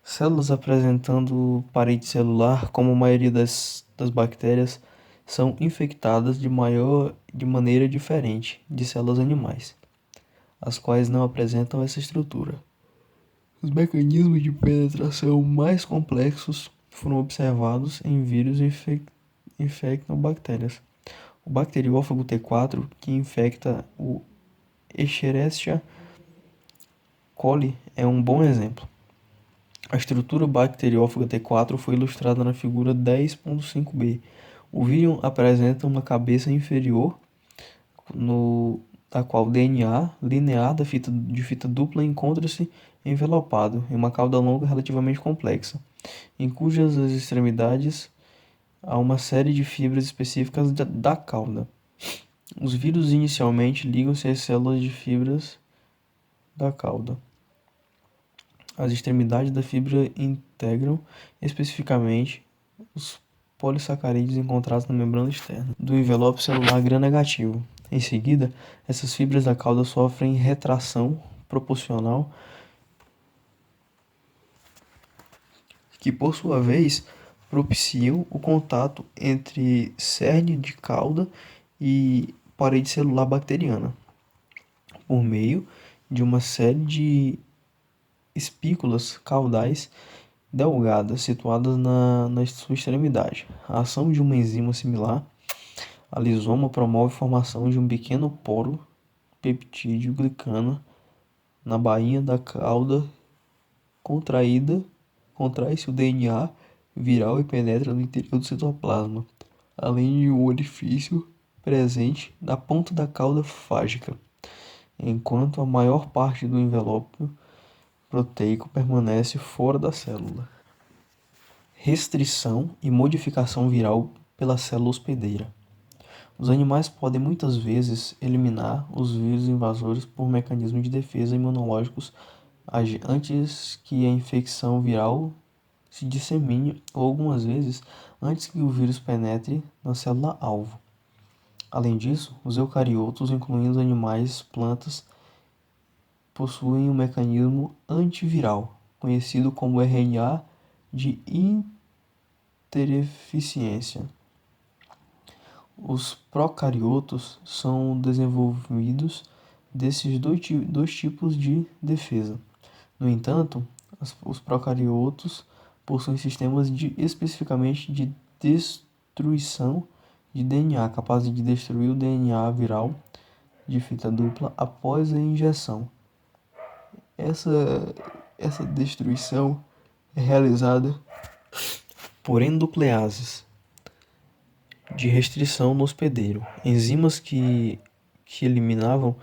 Células apresentando parede celular, como a maioria das bactérias, são infectadas de maneira diferente de células animais, as quais não apresentam essa estrutura. Os mecanismos de penetração mais complexos foram observados em vírus infectam bactérias. O bacteriófago T4, que infecta o Escherichia coli, é um bom exemplo. A estrutura bacteriófaga T4 foi ilustrada na figura 10.5b. O vírus apresenta uma cabeça inferior, da qual o DNA linear de fita dupla encontra-se envelopado em uma cauda longa relativamente complexa, em cujas extremidades há uma série de fibras específicas da cauda. Os vírus inicialmente ligam-se às células de fibras da cauda. As extremidades da fibra integram especificamente os polissacarídeos encontrados na membrana externa do envelope celular gram-negativo. Em seguida, essas fibras da cauda sofrem retração proporcional, que por sua vez propiciam o contato entre cerne de cauda e parede celular bacteriana, por meio de uma série de espículas caudais delgadas situadas na sua extremidade. A ação de uma enzima similar a lisoma promove a formação de um pequeno poro peptídeo glicano na bainha da cauda contraída, contrai-se o DNA viral e penetra no interior do citoplasma, além de um orifício presente na ponta da cauda fágica, enquanto a maior parte do envelope proteico permanece fora da célula. Restrição e modificação viral pela célula hospedeira. Os animais podem muitas vezes eliminar os vírus invasores por mecanismos de defesa imunológicos antes que a infecção viral se dissemine ou algumas vezes antes que o vírus penetre na célula-alvo. Além disso, os eucariotos, incluindo os animais, plantas, possuem um mecanismo antiviral, conhecido como RNA de intereficiência. Os procariotos são desenvolvidos desses dois tipos de defesa. No entanto, os procariotos possuem sistemas especificamente de destruição de DNA, capazes de destruir o DNA viral de fita dupla após a injeção. Essa destruição é realizada por endonucleases de restrição no hospedeiro, enzimas que eliminavam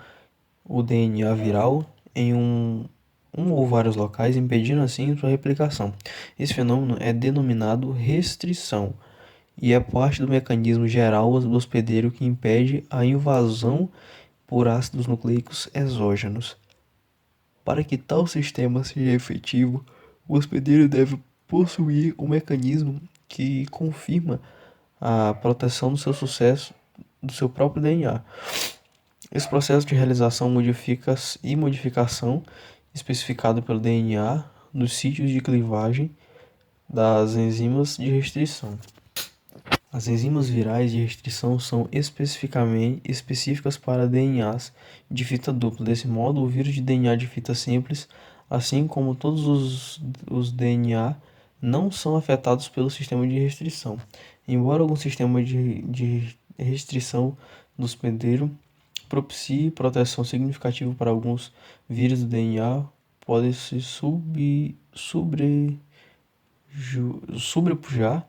o DNA viral em um ou vários locais, impedindo assim sua replicação. Esse fenômeno é denominado restrição e é parte do mecanismo geral do hospedeiro que impede a invasão por ácidos nucleicos exógenos. Para que tal sistema seja efetivo, o hospedeiro deve possuir um mecanismo que confirma a proteção do seu sucesso do seu próprio DNA. Esse processo de realização e modificação especificado pelo DNA nos sítios de clivagem das enzimas de restrição. As enzimas virais de restrição são específicas para DNAs de fita dupla. Desse modo, o vírus de DNA de fita simples, assim como todos os DNA, não são afetados pelo sistema de restrição. Embora algum sistema de restrição do hospedeiro propicie proteção significativa para alguns vírus do DNA, pode se sobrepujar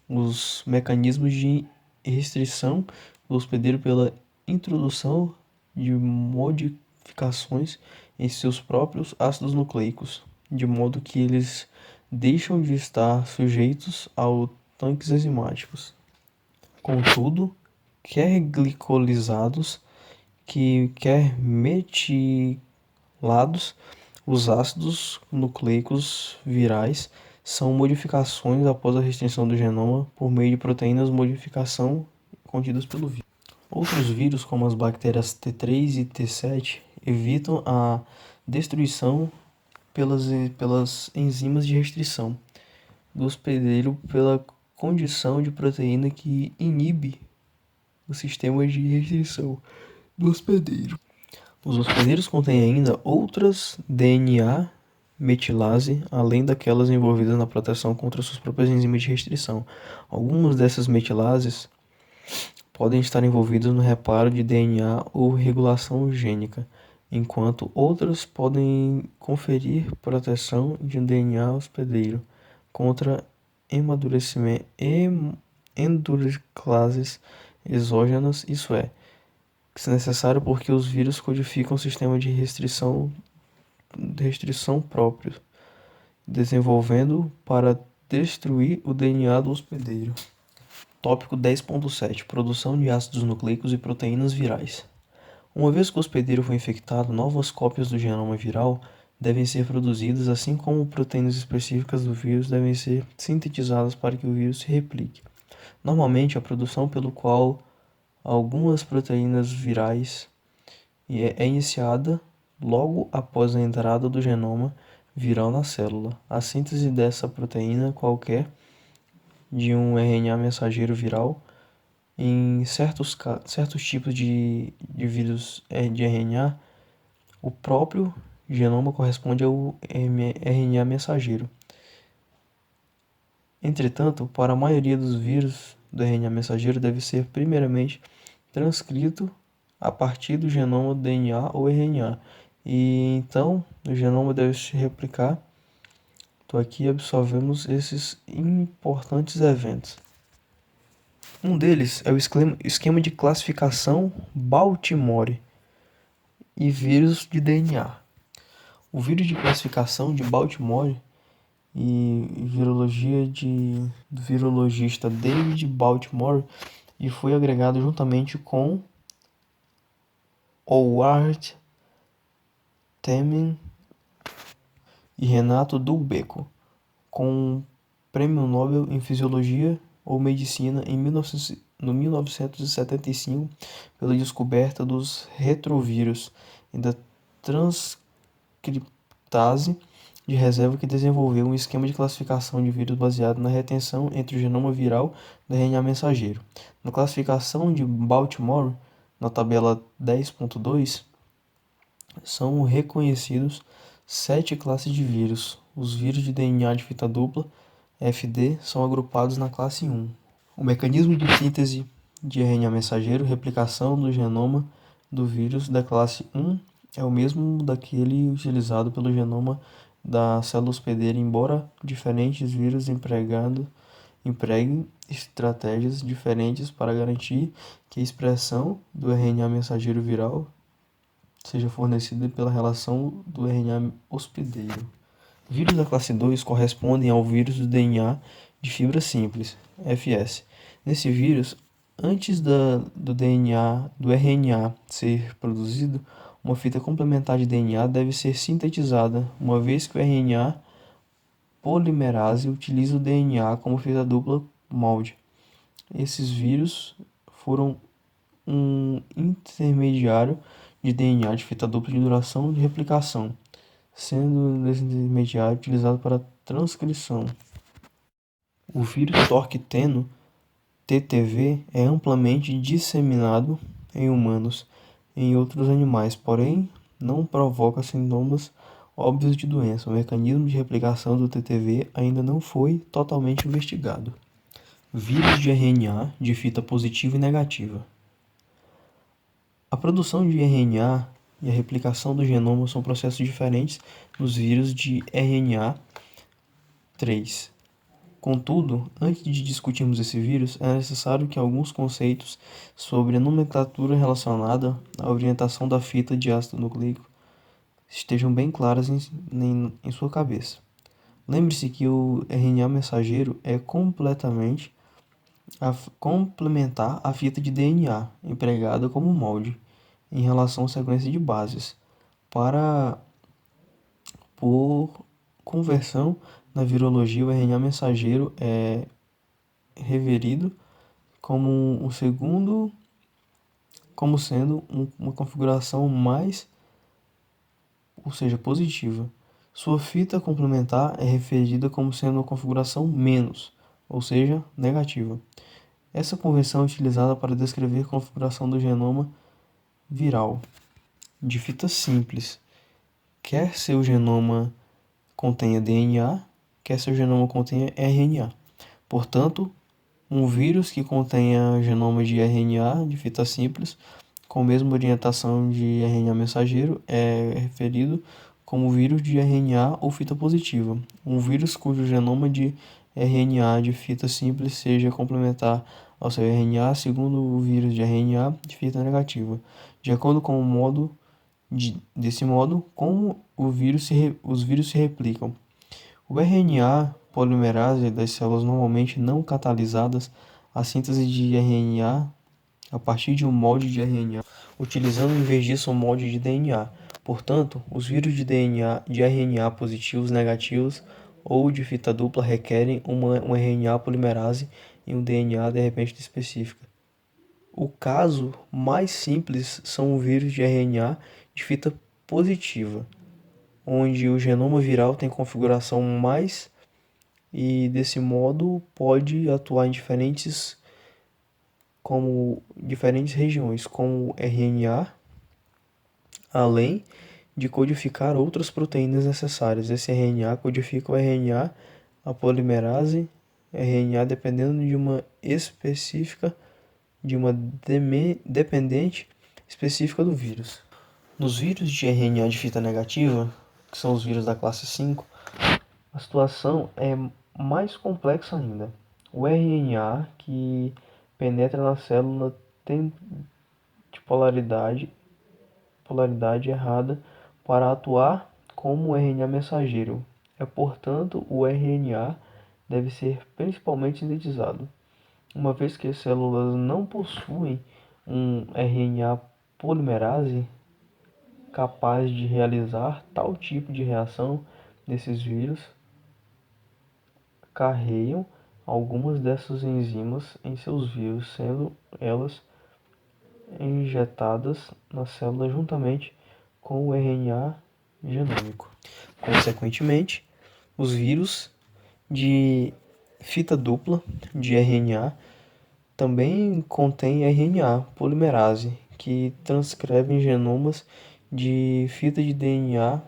os mecanismos de restrição do hospedeiro pela introdução de modificações em seus próprios ácidos nucleicos, de modo que eles deixam de estar sujeitos aos tanques enzimáticos. Contudo, quer glicolizados, quer metilados, os ácidos nucleicos virais são modificações após a restrição do genoma por meio de proteínas modificação contidas pelo vírus. Outros vírus, como as bactérias T3 e T7, evitam a destruição pelas enzimas de restrição do hospedeiro pela condição de proteína que inibe o sistema de restrição do hospedeiro. Os hospedeiros contêm ainda outras DNA metilase, além daquelas envolvidas na proteção contra suas próprias enzimas de restrição. Algumas dessas metilases podem estar envolvidas no reparo de DNA ou regulação gênica, enquanto outras podem conferir proteção de um DNA hospedeiro contra enduriclases exógenas, isso é, se necessário porque os vírus codificam um sistema de restrição próprio, desenvolvendo para destruir o DNA do hospedeiro. Tópico 10.7. Produção de ácidos nucleicos e proteínas virais. Uma vez que o hospedeiro foi infectado, novas cópias do genoma viral devem ser produzidas, assim como proteínas específicas do vírus devem ser sintetizadas para que o vírus se replique. Normalmente, a produção pelo qual algumas proteínas virais é iniciada logo após a entrada do genoma viral na célula. A síntese dessa proteína qualquer de um RNA mensageiro viral em certos tipos de vírus de RNA, o próprio genoma corresponde ao RNA mensageiro. Entretanto, para a maioria dos vírus do RNA mensageiro deve ser primeiramente transcrito a partir do genoma DNA ou RNA, e então o genoma deve se replicar. Então aqui absorvemos esses importantes eventos. Um deles é o esquema de classificação Baltimore e vírus de DNA. O vírus de classificação de Baltimore e virologia do virologista David Baltimore e foi agregado juntamente com Howard Temin e Renato Dulbeco, com Prêmio Nobel em Fisiologia ou Medicina em 1975 pela descoberta dos retrovírus e da transcriptase de reserva, que desenvolveu um esquema de classificação de vírus baseado na retenção entre o genoma viral do RNA mensageiro. Na classificação de Baltimore, na tabela 10.2, são reconhecidos 7 classes de vírus. Os vírus de DNA de fita dupla, FD, são agrupados na classe 1. O mecanismo de síntese de RNA mensageiro, replicação do genoma do vírus da classe 1, é o mesmo daquele utilizado pelo genoma da célula hospedeira, embora diferentes vírus empreguem estratégias diferentes para garantir que a expressão do RNA mensageiro viral seja fornecida pela relação do RNA hospedeiro. Vírus da classe 2 correspondem ao vírus do DNA de fibra simples, FS. Nesse vírus, antes do RNA ser produzido, uma fita complementar de DNA deve ser sintetizada, uma vez que o RNA polimerase utiliza o DNA como fita dupla molde. Esses vírus foram um intermediário de DNA de fita dupla de duração de replicação, sendo esse intermediário utilizado para transcrição. O vírus Torque-Teno, TTV, é amplamente disseminado em humanos e em outros animais, porém não provoca sintomas óbvios de doença. O mecanismo de replicação do TTV ainda não foi totalmente investigado. Vírus de RNA de fita positiva e negativa. A produção de RNA e a replicação do genoma são processos diferentes nos vírus de RNA 3. Contudo, antes de discutirmos esse vírus, é necessário que alguns conceitos sobre a nomenclatura relacionada à orientação da fita de ácido nucleico estejam bem claras em sua cabeça. Lembre-se que o RNA mensageiro é complementar à fita de DNA, empregada como molde, em relação à sequência de bases. Por conversão, na virologia, o RNA mensageiro é referido como sendo uma configuração mais, ou seja, positiva. Sua fita complementar é referida como sendo uma configuração menos, ou seja, negativa. Essa convenção é utilizada para descrever a configuração do genoma viral de fita simples, quer seu genoma contenha DNA, quer seu genoma contenha RNA. Portanto, um vírus que contenha genoma de RNA de fita simples com a mesma orientação de RNA mensageiro é referido como vírus de RNA ou fita positiva. Um vírus cujo genoma de RNA de fita simples seja complementar ao seu RNA, segundo o vírus de RNA de fita negativa, de acordo com o modo desse modo como os vírus se replicam. O RNA polimerase das células normalmente não catalisadas a síntese de RNA a partir de um molde de RNA, utilizando em vez disso um molde de DNA. Portanto, os vírus de DNA de RNA positivos, negativos ou de fita dupla requerem uma RNA polimerase e um DNA de repente específica. O caso mais simples são os vírus de RNA de fita positiva, onde o genoma viral tem configuração mais e desse modo pode atuar em diferentes regiões, como RNA, além de codificar outras proteínas necessárias. Esse RNA codifica o RNA, a polimerase, RNA dependendo de uma específica, dependente específica do vírus. Nos vírus de RNA de fita negativa, que são os vírus da classe 5, a situação é mais complexa ainda. O RNA que penetra na célula tem de polaridade errada para atuar como RNA mensageiro. Portanto, o RNA deve ser principalmente sintetizado. Uma vez que as células não possuem um RNA polimerase capaz de realizar tal tipo de reação, desses vírus carregam algumas dessas enzimas em seus vírus, sendo elas injetadas na célula juntamente com o RNA genômico. Consequentemente, os vírus de fita dupla de RNA também contêm RNA polimerase, que transcrevem genomas de fita de DNA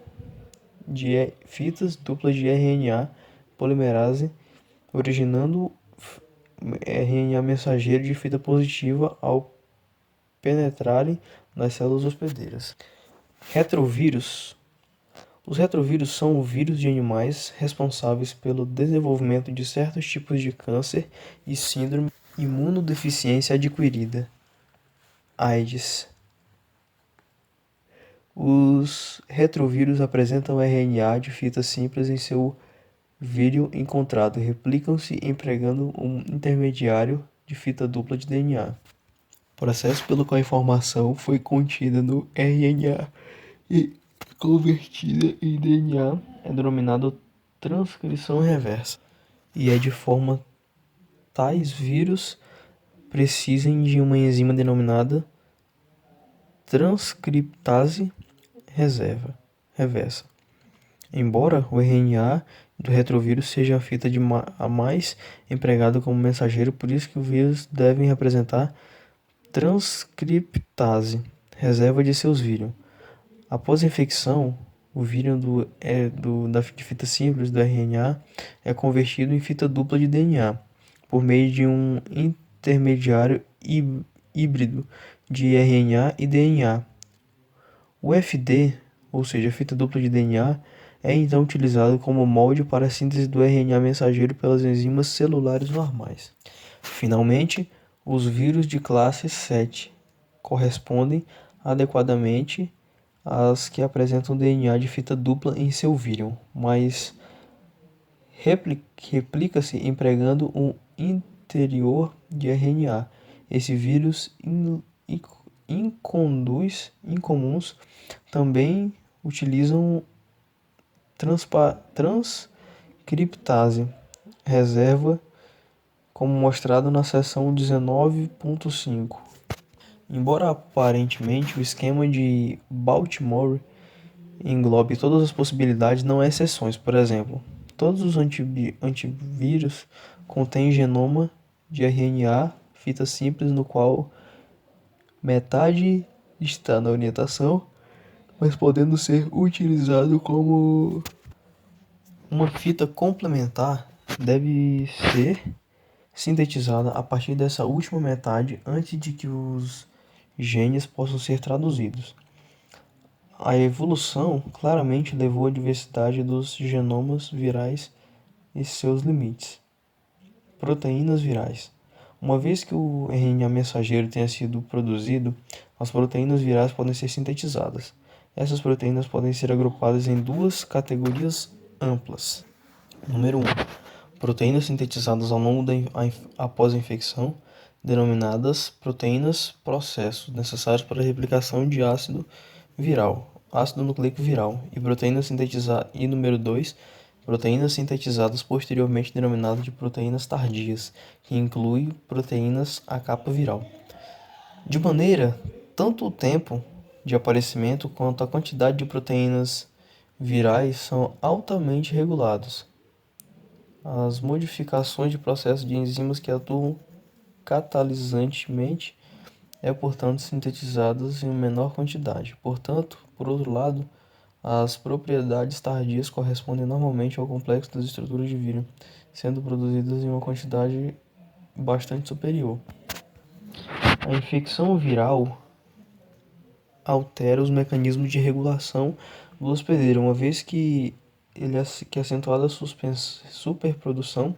de fitas duplas de RNA polimerase, originando RNA mensageiro de fita positiva ao penetrarem nas células hospedeiras. Retrovírus. Os retrovírus são vírus de animais responsáveis pelo desenvolvimento de certos tipos de câncer e síndrome imunodeficiência adquirida, AIDS. Os retrovírus apresentam RNA de fita simples em seu vírus encontrado e replicam-se empregando um intermediário de fita dupla de DNA. O processo pelo qual a informação foi contida no RNA e convertida em DNA é denominado transcrição reversa, e é de forma tais vírus precisem de uma enzima denominada transcriptase reversa. Embora o RNA do retrovírus seja a fita a mais empregada como mensageiro, por isso que o vírus deve representar transcriptase reserva de seus vírus. Após a infecção, o vírus de fita simples do RNA é convertido em fita dupla de DNA por meio de um intermediário híbrido de RNA e DNA. O FD, ou seja, a fita dupla de DNA, é então utilizado como molde para a síntese do RNA mensageiro pelas enzimas celulares normais. Finalmente, os vírus de classe 7 correspondem adequadamente às que apresentam DNA de fita dupla em seu vírus, mas replica-se empregando um interior de RNA. Esses vírus incomuns também utilizam transcriptase reserva, como mostrado na seção 19.5. Embora aparentemente o esquema de Baltimore englobe todas as possibilidades, não há exceções. Por exemplo, todos os antivírus contêm genoma de RNA fita simples no qual metade está na orientação, mas podendo ser utilizado como uma fita complementar, deve ser sintetizada a partir dessa última metade antes de que os genes possam ser traduzidos. A evolução claramente levou à diversidade dos genomas virais e seus limites. Proteínas virais. Uma vez que o RNA mensageiro tenha sido produzido, as proteínas virais podem ser sintetizadas. Essas proteínas podem ser agrupadas em duas categorias amplas. Número 1. proteínas sintetizadas ao longo após a infecção, denominadas proteínas processos, necessárias para a replicação de ácido viral, ácido nucleico viral, e proteínas sintetizadas, e número 2, proteínas sintetizadas posteriormente denominadas de proteínas tardias, que inclui proteínas à capa viral. De maneira, tanto o tempo de aparecimento quanto a quantidade de proteínas virais são altamente regulados. As modificações de processos de enzimas que atuam catalisantemente portanto, sintetizadas em menor quantidade. Portanto, por outro lado, as propriedades tardias correspondem normalmente ao complexo das estruturas de vírus, sendo produzidas em uma quantidade bastante superior. A infecção viral altera os mecanismos de regulação do hospedeiro, uma vez que é acentuada a superprodução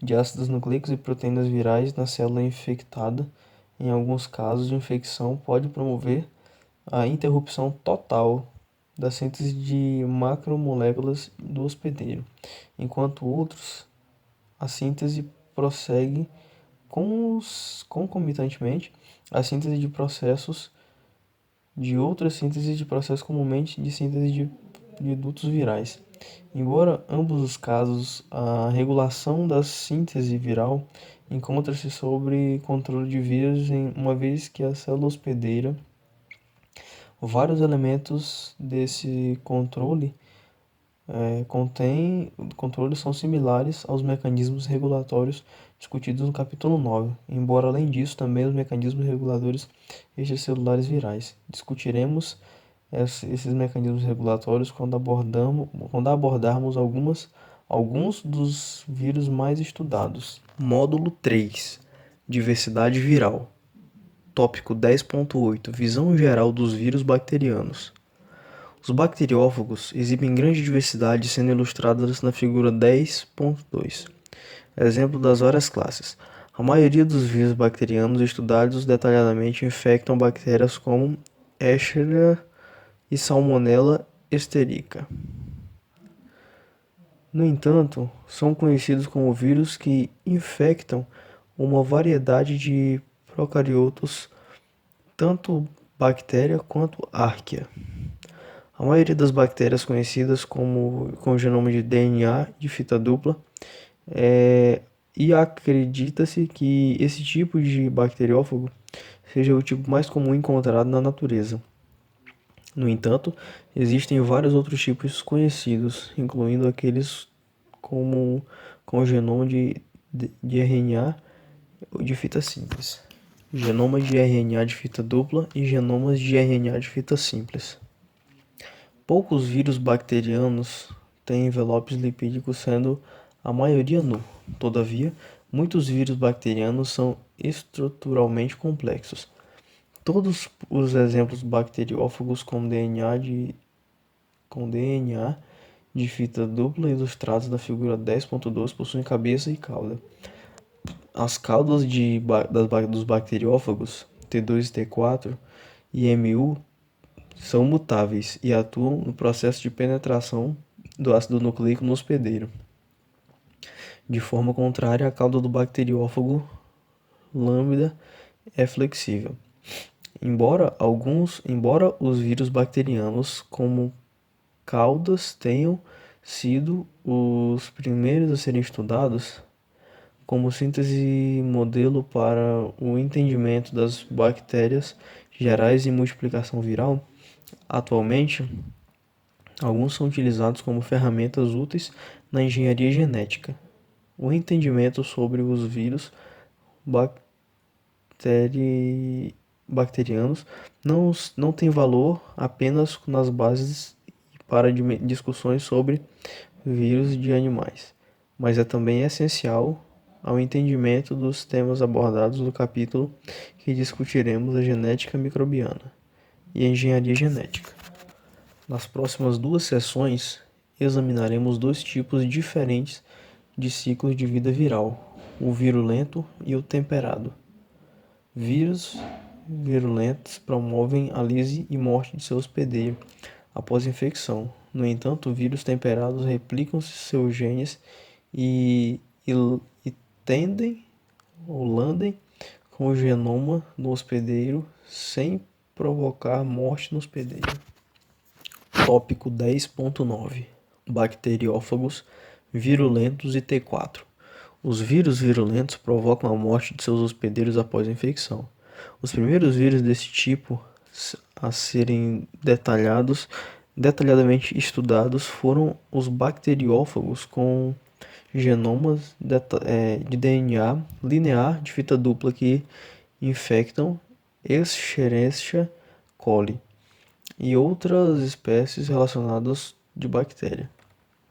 de ácidos nucleicos e proteínas virais na célula infectada. Em alguns casos de infecção, pode promover a interrupção total da síntese de macromoléculas do hospedeiro, enquanto outros, a síntese prossegue concomitantemente à síntese de processos de outras sínteses de processos, comumente de síntese de dutos virais. Embora ambos os casos, a regulação da síntese viral encontra-se sob controle de vírus, uma vez que a célula hospedeira, vários elementos desse controle são similares aos mecanismos regulatórios discutidos no capítulo 9, embora além disso também os mecanismos reguladores extracelulares virais. Discutiremos esses mecanismos regulatórios quando abordarmos alguns dos vírus mais estudados. Módulo 3. Diversidade viral. Tópico 10.8. Visão geral dos vírus bacterianos. Os bacteriófagos exibem grande diversidade, sendo ilustradas na figura 10.2. Exemplo das várias classes. A maioria dos vírus bacterianos estudados detalhadamente infectam bactérias como Escherichia e Salmonella Enterica. No entanto, são conhecidos como vírus que infectam uma variedade de procariotos, tanto bactéria quanto arquea. A maioria das bactérias conhecidas com genoma de DNA de fita dupla e acredita-se que esse tipo de bacteriófago seja o tipo mais comum encontrado na natureza. No entanto, existem vários outros tipos conhecidos, incluindo aqueles com genoma de RNA de fita simples, genoma de RNA de fita dupla e genomas de RNA de fita simples. Poucos vírus bacterianos têm envelopes lipídicos, sendo a maioria nu. Todavia, muitos vírus bacterianos são estruturalmente complexos. Todos os exemplos bacteriófagos com DNA de fita dupla ilustrados na figura 10.2 possuem cabeça e cauda. As caudas dos bacteriófagos T2 e T4 e MU são mutáveis e atuam no processo de penetração do ácido nucleico no hospedeiro. De forma contrária, a cauda do bacteriófago lambda é flexível. Embora os vírus bacterianos como caudas tenham sido os primeiros a serem estudados como síntese modelo para o entendimento das bactérias gerais e multiplicação viral, atualmente, alguns são utilizados como ferramentas úteis na engenharia genética. O entendimento sobre os vírus bacterianos não tem valor apenas nas bases para discussões sobre vírus de animais, mas é também essencial ao entendimento dos temas abordados no capítulo que discutiremos a genética microbiana e a engenharia genética. Nas próximas 2 sessões, examinaremos 2 tipos diferentes de ciclos de vida viral, o virulento e o temperado. Vírus virulentos promovem a lise e morte de seu hospedeiro após infecção. No entanto, vírus temperados replicam seus genes e e tendem ou landem com o genoma no hospedeiro sem provocar morte no hospedeiro. Tópico 10.9. Bacteriófagos virulentos e T4. Os vírus virulentos provocam a morte de seus hospedeiros após a infecção. Os primeiros vírus desse tipo a serem detalhadamente estudados foram os bacteriófagos com genomas de DNA linear de fita dupla que infectam Escherichia coli e outras espécies relacionadas de bactéria.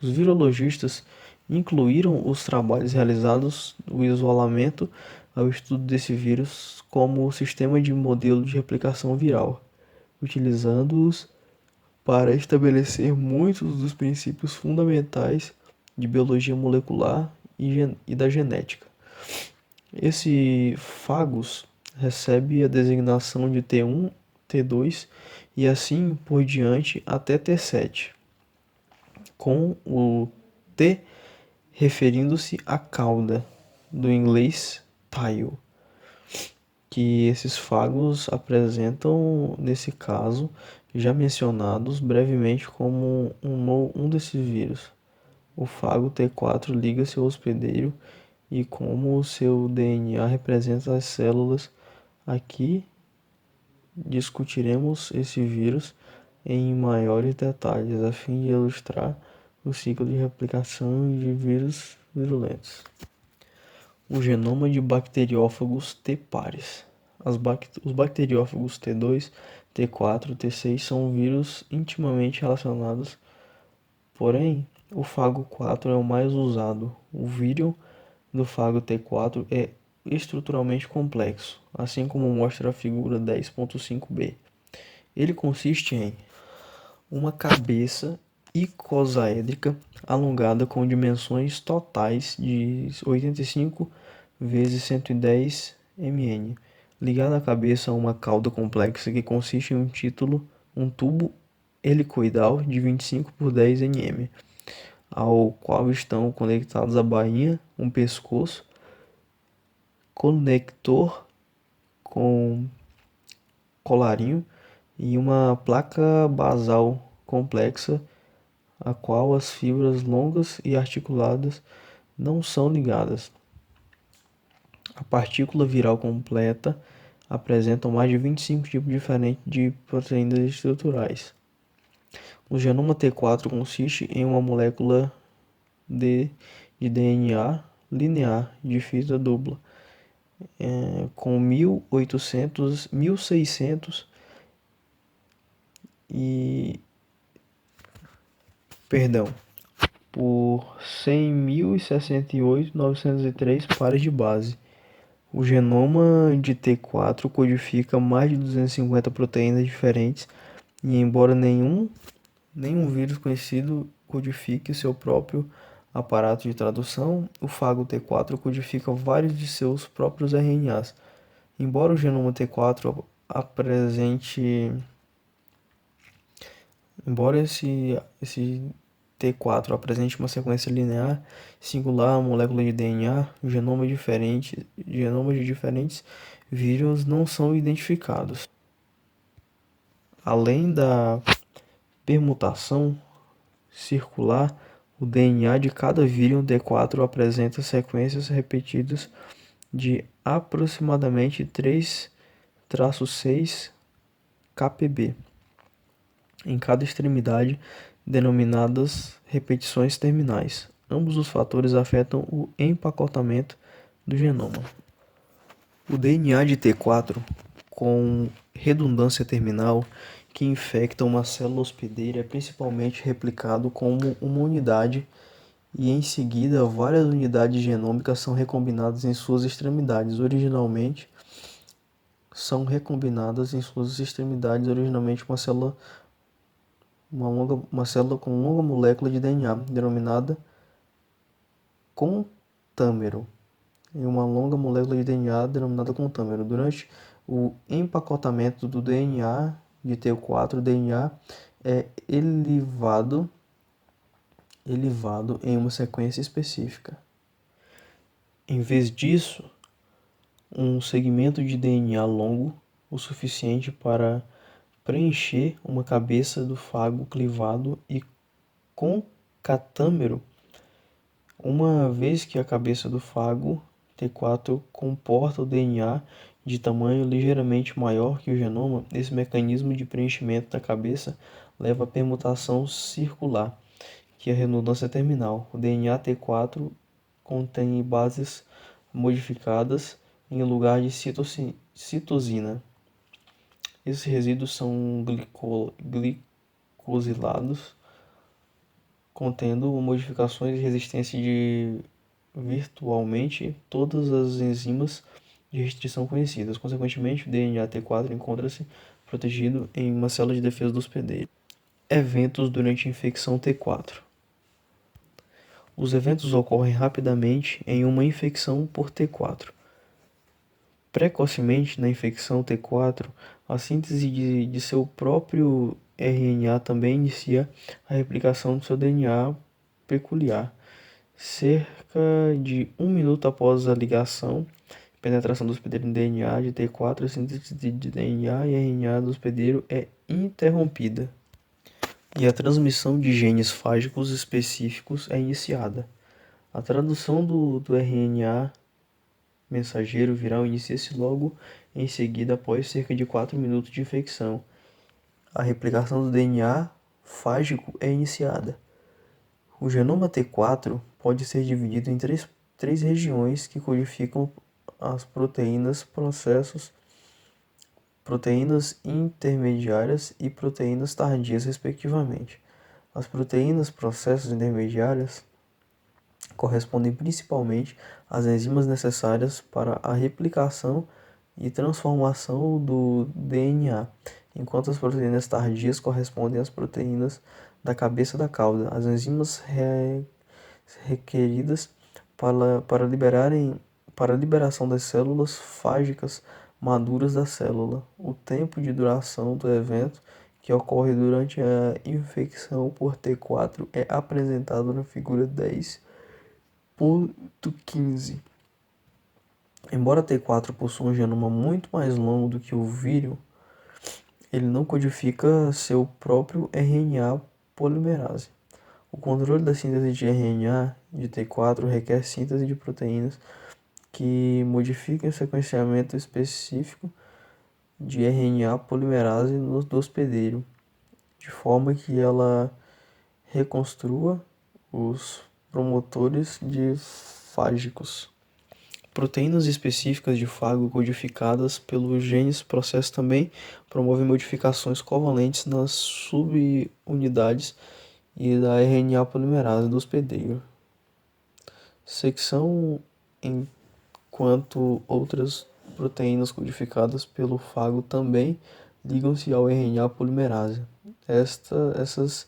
Os virologistas incluíram os trabalhos realizados no isolamento ao estudo desse vírus como sistema de modelo de replicação viral, utilizando-os para estabelecer muitos dos princípios fundamentais de biologia molecular e da genética. Esse fagus recebe a designação de T1, T2 e assim por diante até T7, com o T referindo-se à cauda, do inglês tail, que esses fagos apresentam, nesse caso, já mencionados brevemente como um desses vírus. O fago T4 liga-se ao hospedeiro e como o seu DNA representa as células, aqui discutiremos esse vírus em maiores detalhes a fim de ilustrar o ciclo de replicação de vírus virulentos. O genoma de bacteriófagos T pares. Os bacteriófagos T2, T4, T6 são vírus intimamente relacionados, porém, o fago 4 é o mais usado. O vírus do fago T4 é estruturalmente complexo, assim como mostra a figura 10.5b. Ele consiste em uma cabeça icosaédrica alongada com dimensões totais de 85 vezes 110 mn, ligada à cabeça a uma cauda complexa que consiste em um tubo helicoidal de 25 por 10 nm, ao qual estão conectados a bainha, um pescoço, conector com colarinho e uma placa basal complexa, a qual as fibras longas e articuladas não são ligadas. A partícula viral completa apresenta mais de 25 tipos diferentes de proteínas estruturais. O genoma T4 consiste em uma molécula de DNA linear de fita dupla, com 1600 por 100.068.903 pares de base. O genoma de T4 codifica mais de 250 proteínas diferentes e, embora nenhum vírus conhecido codifique seu próprio aparato de tradução, o fago T4 codifica vários de seus próprios RNAs. Embora o genoma T4 apresente Embora esse T4 apresente uma sequência linear singular, molécula de DNA, genomas de diferentes vírus não são identificados. Além da permutação circular, o DNA de cada vírus T4 apresenta sequências repetidas de aproximadamente 3-6 kpb em cada extremidade, denominadas repetições terminais. Ambos os fatores afetam o empacotamento do genoma. O DNA de T4, com redundância terminal, que infecta uma célula hospedeira, é principalmente replicado como uma unidade e em seguida várias unidades genômicas são recombinadas em suas extremidades. Originalmente uma célula com longa molécula de DNA, denominada contâmero, Durante o empacotamento do DNA de T4, o DNA é elevado em uma sequência específica. Em vez disso, um segmento de DNA longo o suficiente para preencher uma cabeça do fago clivado e concatâmero, uma vez que a cabeça do fago T4 comporta o DNA de tamanho ligeiramente maior que o genoma. Esse mecanismo de preenchimento da cabeça leva à permutação circular, que é a redundância terminal. O DNA T4 contém bases modificadas em lugar de citosina. Esses resíduos são glicosilados, contendo modificações de resistência de virtualmente todas as enzimas de restrição conhecidas. Consequentemente, o DNA T4 encontra-se protegido em uma célula de defesa do hospedeiro. Eventos durante a infecção T4. Os eventos ocorrem rapidamente em uma infecção por T4. Precocemente na infecção T4, a síntese de seu próprio RNA também inicia a replicação do seu DNA peculiar. Cerca de 1 minuto após a ligação e penetração do hospedeiro em DNA de T4, a síntese de DNA e RNA do hospedeiro é interrompida e a transmissão de genes fágicos específicos é iniciada. A tradução do RNA mensageiro viral inicia-se logo em seguida após cerca de 4 minutos de infecção. A replicação do DNA fágico é iniciada. O genoma T4 pode ser dividido em três regiões que codificam as proteínas intermediárias e proteínas tardias, respectivamente. As proteínas processos intermediárias correspondem principalmente às enzimas necessárias para a replicação e transformação do DNA, enquanto as proteínas tardias correspondem às proteínas da cabeça da cauda, as enzimas requeridas para a liberação das células fágicas maduras da célula. O tempo de duração do evento que ocorre durante a infecção por T4 é apresentado na figura 10.15. Embora T4 possua um genoma muito mais longo do que o vírus, ele não codifica seu próprio RNA polimerase. O controle da síntese de RNA de T4 requer síntese de proteínas que modifiquem o sequenciamento específico de RNA polimerase do hospedeiro, de forma que ela reconstrua os promotores de fágicos. Proteínas específicas de fago codificadas pelos genes processo também promovem modificações covalentes nas subunidades e da RNA polimerase do hospedeiro. Secção enquanto outras proteínas codificadas pelo fago também ligam-se ao RNA polimerase. Essas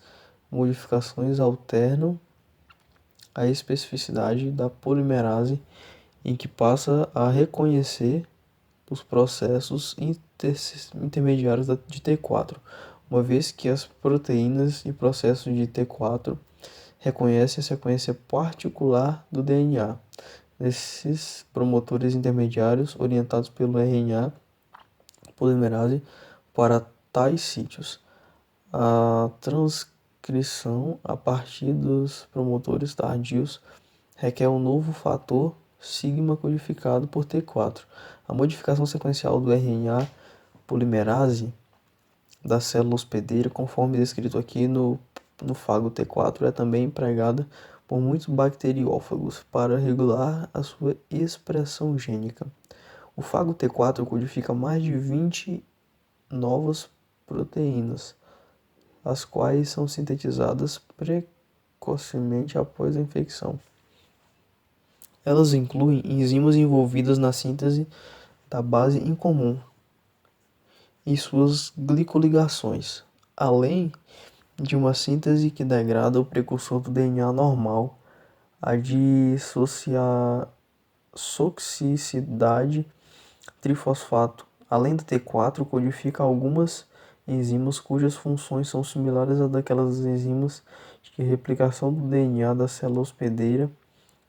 modificações alternam a especificidade da polimerase, em que passa a reconhecer os processos intermediários de T4, uma vez que as proteínas e processos de T4 reconhecem a sequência particular do DNA. Esses promotores intermediários, orientados pelo RNA polimerase para tais sítios. A transcrição a partir dos promotores tardios requer um novo fator sigma codificado por T4. A modificação sequencial do RNA polimerase da célula hospedeira, conforme descrito aqui no fago T4, é também empregada por muitos bacteriófagos para regular a sua expressão gênica. O fago T4 codifica mais de 20 novas proteínas, as quais são sintetizadas precocemente após a infecção. Elas incluem enzimas envolvidas na síntese da base incomum e suas glicoligações, além de uma síntese que degrada o precursor do DNA normal, a disoxicidade trifosfato. Além do T4, codifica algumas enzimas cujas funções são similares às daquelas enzimas de replicação do DNA da célula hospedeira,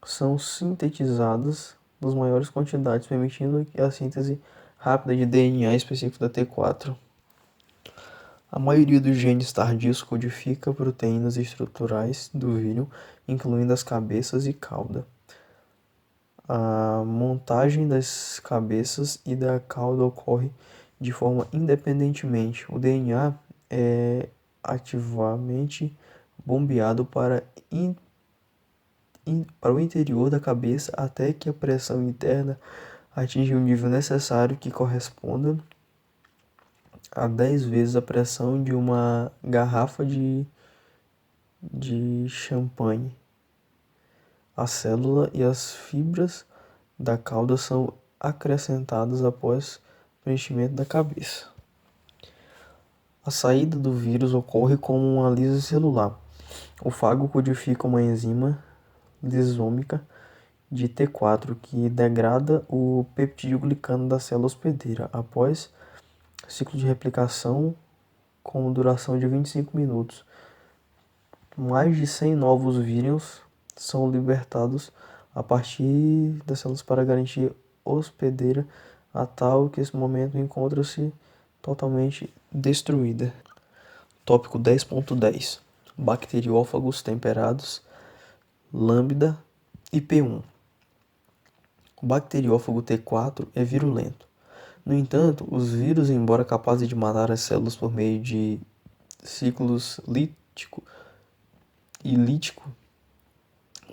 são sintetizadas das maiores quantidades, permitindo a síntese rápida de DNA específico da T4. A maioria dos genes tardios codifica proteínas estruturais do vírus, incluindo as cabeças e cauda. A montagem das cabeças e da cauda ocorre de forma independentemente. O DNA é ativamente bombeado para o interior da cabeça até que a pressão interna atinja o nível necessário, que corresponda a 10 vezes a pressão de uma garrafa de champanhe. A célula e as fibras da cauda são acrescentadas após preenchimento da cabeça. A saída do vírus ocorre como uma lise celular. O fago codifica uma enzima lisômica de T4 que degrada o peptidoglicano da célula hospedeira após ciclo de replicação com duração de 25 minutos. Mais de 100 novos vírus são libertados a partir das células para garantir hospedeira a tal que esse momento encontra-se totalmente destruída. Tópico 10.10 Bacteriófagos temperados, Lambda e P1. O bacteriófago T4 é virulento. No entanto, os vírus, embora capazes de matar as células por meio de ciclos lítico e lítico,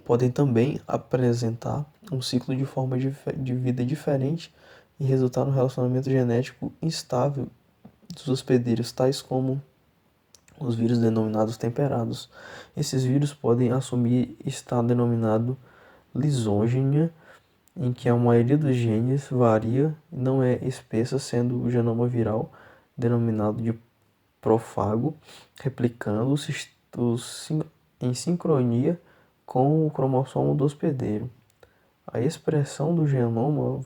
podem também apresentar um ciclo de forma de vida diferente e resultar no relacionamento genético instável dos hospedeiros, tais como os vírus denominados temperados. Esses vírus podem assumir estado denominado lisogênia, em que a maioria dos genes varia e não é espessa, sendo o genoma viral denominado de prófago, replicando-se em sincronia com o cromossomo do hospedeiro. A expressão do genoma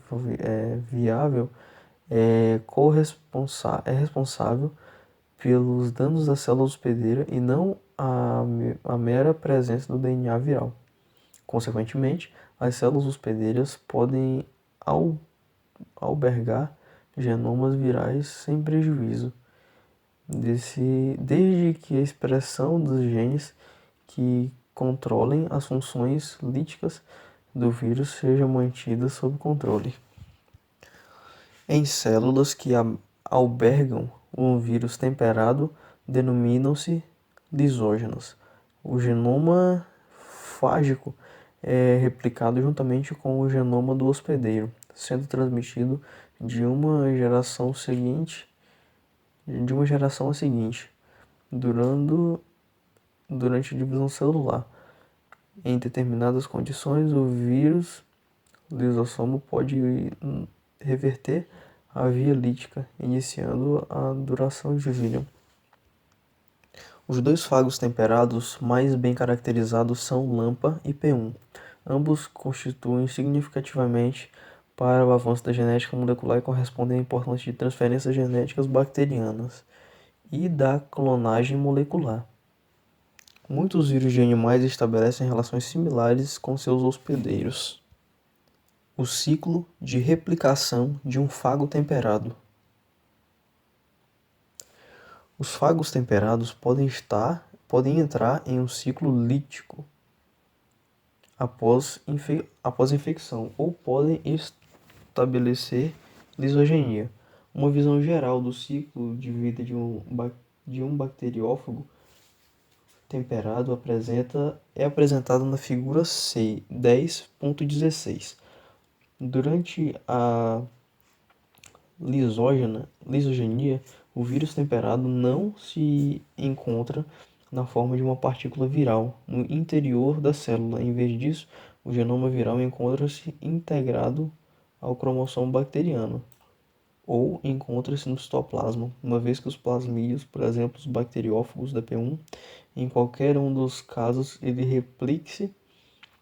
viável é responsável pelos danos da célula hospedeira e não a mera presença do DNA viral. Consequentemente, as células hospedeiras podem albergar genomas virais sem prejuízo, desde que a expressão dos genes que controlem as funções líticas do vírus seja mantida sob controle. Em células que albergam um vírus temperado, denominam-se lisógenas. O genoma fágico é replicado juntamente com o genoma do hospedeiro, sendo transmitido de uma geração à seguinte, durante a divisão celular. Em determinadas condições, o vírus lisossomo pode reverter a via lítica, iniciando a duração de vida. Os dois fagos temperados mais bem caracterizados são LAMPA e P1. Ambos constituem significativamente para o avanço da genética molecular e correspondem à importância de transferências genéticas bacterianas e da clonagem molecular. Muitos vírus de animais estabelecem relações similares com seus hospedeiros. O ciclo de replicação de um fago temperado. Os fagos temperados podem entrar em um ciclo lítico após infecção ou podem estabelecer lisogenia. Uma visão geral do ciclo de vida de um bacteriófago temperado é apresentada na figura 10.16. Durante a lisogenia, o vírus temperado não se encontra na forma de uma partícula viral no interior da célula. Em vez disso, o genoma viral encontra-se integrado ao cromossomo bacteriano ou encontra-se no citoplasma, uma vez que os plasmídeos, por exemplo, os bacteriófagos da P1, em qualquer um dos casos, ele replique-se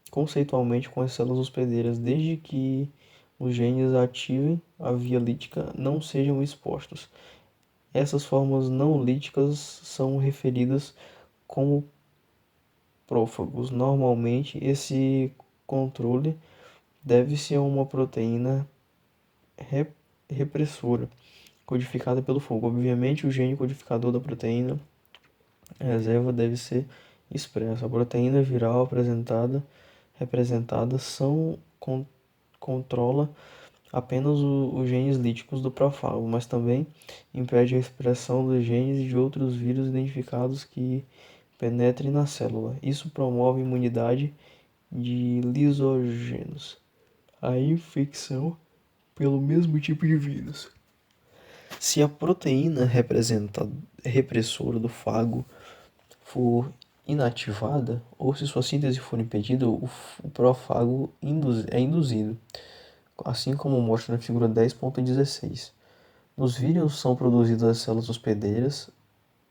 conceitualmente com as células hospedeiras, desde que os genes ativem a via lítica não sejam expostos. Essas formas não líticas são referidas como prófagos. Normalmente, esse controle deve-se a uma proteína repressora, codificada pelo fogo. Obviamente, o gene codificador da proteína reserva deve ser expresso. A proteína viral representada controla apenas os genes líticos do profago, mas também impede a expressão dos genes de outros vírus identificados que penetrem na célula. Isso promove a imunidade de lisogênios, a infecção pelo mesmo tipo de vírus. Se a proteína repressora do fago for inativada, ou se sua síntese for impedida, o prófago é induzido, assim como mostra na figura 10.16. Nos vírus são produzidas as células hospedeiras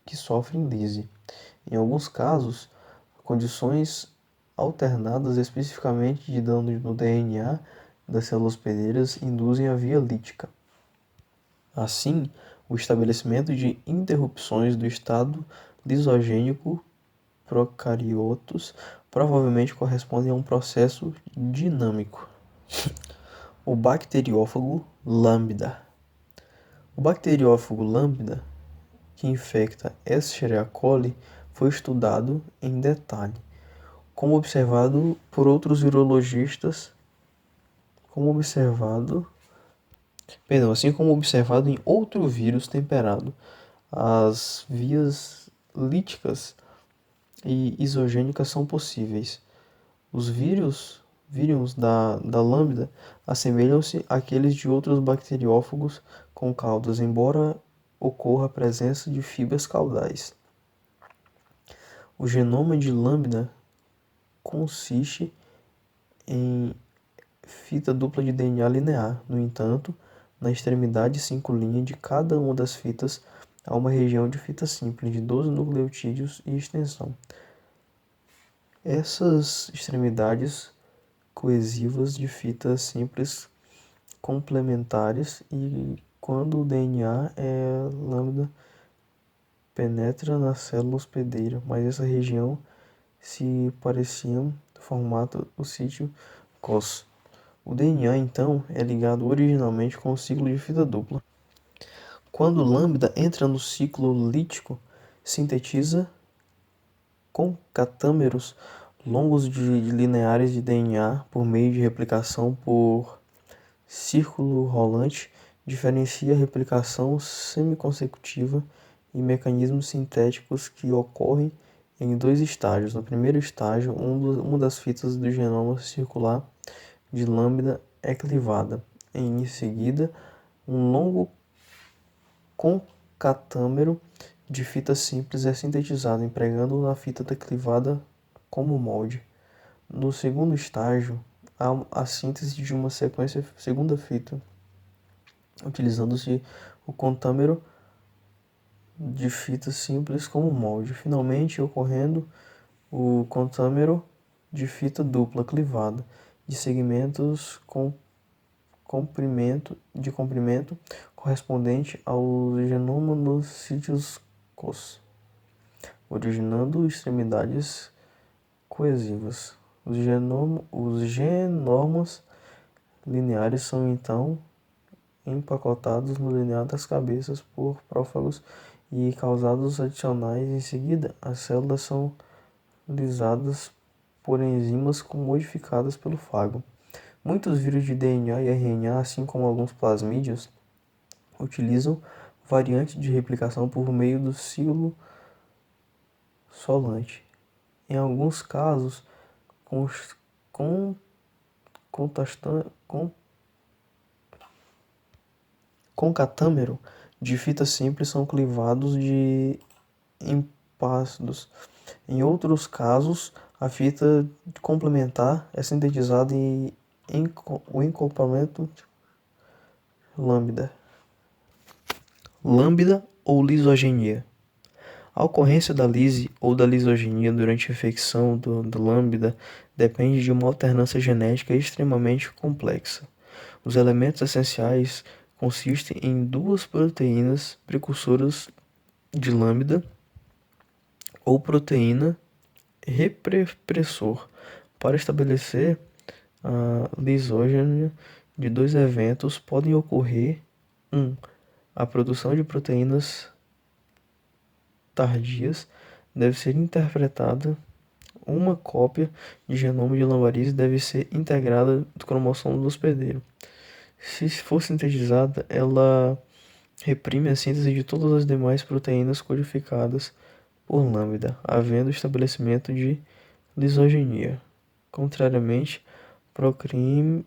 que sofrem lise. Em alguns casos, condições alternadas, especificamente de dano no DNA das células hospedeiras, induzem a via lítica. Assim, o estabelecimento de interrupções do estado lisogênico procariotos provavelmente corresponde a um processo dinâmico. O bacteriófago lambda. O bacteriófago lambda, que infecta Escherichia coli, foi estudado em detalhe, assim como observado em outro vírus temperado. As vias líticas e isogênicas são possíveis. Os vírus da lambda assemelham-se àqueles de outros bacteriófagos com caudas, embora ocorra a presença de fibras caudais. O genoma de lambda consiste em fita dupla de DNA linear. No entanto, na extremidade 5' de cada uma das fitas há uma região de fita simples de 12 nucleotídeos e extensão. Essas extremidades coesivas de fitas simples complementares, e quando o DNA é lambda penetra na célula hospedeira, mas essa região se pareciam formato o sítio cos. O DNA então é ligado originalmente com o ciclo de fita dupla. Quando lambda entra no ciclo lítico, sintetiza concatâmeros longos de lineares de DNA por meio de replicação por círculo rolante, diferencia a replicação semiconsecutiva e mecanismos sintéticos que ocorrem em dois estágios. No primeiro estágio, uma das fitas do genoma circular de lambda é clivada. Em seguida, um longo concatâmero de fita simples é sintetizado, empregando a fita clivada como molde. No segundo estágio, há a síntese de uma segunda fita, utilizando-se o contâmero de fita simples como molde, finalmente ocorrendo o contâmero de fita dupla clivada, de segmentos com comprimento correspondente ao genoma nos sítios cos, originando extremidades coesivas. Os genomas lineares são então empacotados no linear das cabeças por prófagos e causados adicionais. Em seguida, as células são lisadas por enzimas modificadas pelo fago. Muitos vírus de DNA e RNA, assim como alguns plasmídios, utilizam variantes de replicação por meio do ciclo solante. Em alguns casos, concatâmero de fita simples são clivados de empácidos. Em outros casos, a fita complementar é sintetizada em o encorpamento lambda ou lisogenia. A ocorrência da lise ou da lisogenia durante a infecção do lambda depende de uma alternância genética extremamente complexa. Os elementos essenciais consistem em duas proteínas precursoras de lambda ou proteína repressor para estabelecer A lisogenia de dois eventos podem ocorrer: 1. A produção de proteínas tardias deve ser interpretada. Uma cópia de genoma de lambarize deve ser integrada do cromossomo do hospedeiro. Se for sintetizada, ela reprime a síntese de todas as demais proteínas codificadas por lambda, havendo estabelecimento de lisogenia. Contrariamente, pró-reprime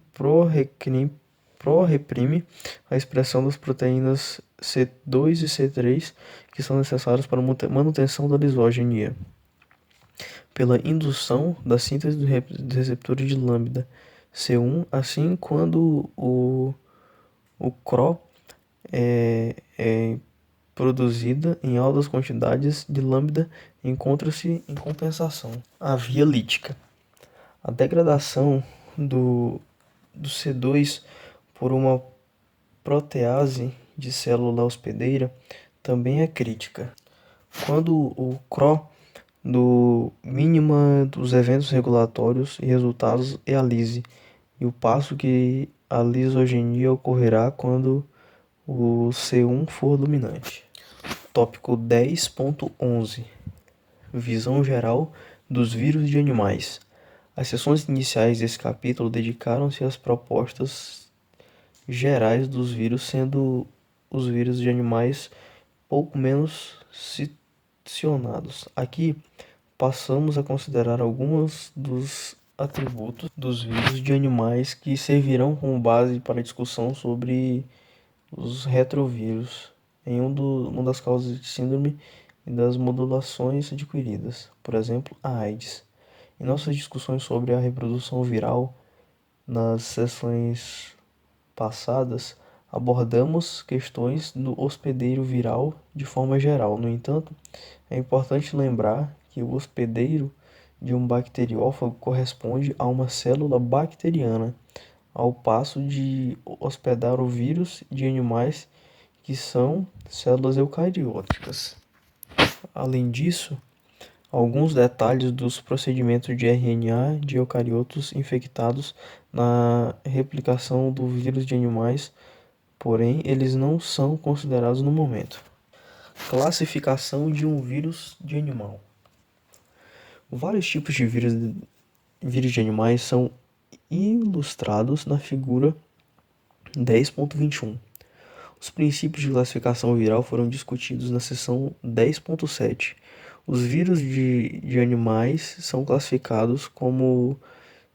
a expressão das proteínas C2 e C3 que são necessárias para a manutenção da lisogenia, pela indução da síntese dos receptores de lambda C1, assim quando o CRO é produzida em altas quantidades de lambda encontra-se em compensação. A via lítica. A degradação do C2 por uma protease de célula hospedeira também é crítica. Quando o CRO do mínima dos eventos regulatórios e resultados é a lise, e o passo que a lisogenia ocorrerá quando o C1 for dominante. Tópico 10.11 Visão geral dos vírus de animais. As sessões iniciais desse capítulo dedicaram-se às propostas gerais dos vírus, sendo os vírus de animais pouco menos cicionados. Aqui passamos a considerar alguns dos atributos dos vírus de animais que servirão como base para a discussão sobre os retrovírus em uma das causas de síndrome e das modulações adquiridas, por exemplo, a AIDS. Em nossas discussões sobre a reprodução viral, nas sessões passadas, abordamos questões do hospedeiro viral de forma geral. No entanto, é importante lembrar que o hospedeiro de um bacteriófago corresponde a uma célula bacteriana, ao passo de hospedar o vírus de animais que são células eucarióticas. Além disso, alguns detalhes dos procedimentos de RNA de eucariotos infectados na replicação do vírus de animais, porém eles não são considerados no momento. Classificação de um vírus de animal. Vários tipos de vírus de animais são ilustrados na figura 10.21. Os princípios de classificação viral foram discutidos na seção 10.7. Os vírus de animais são classificados como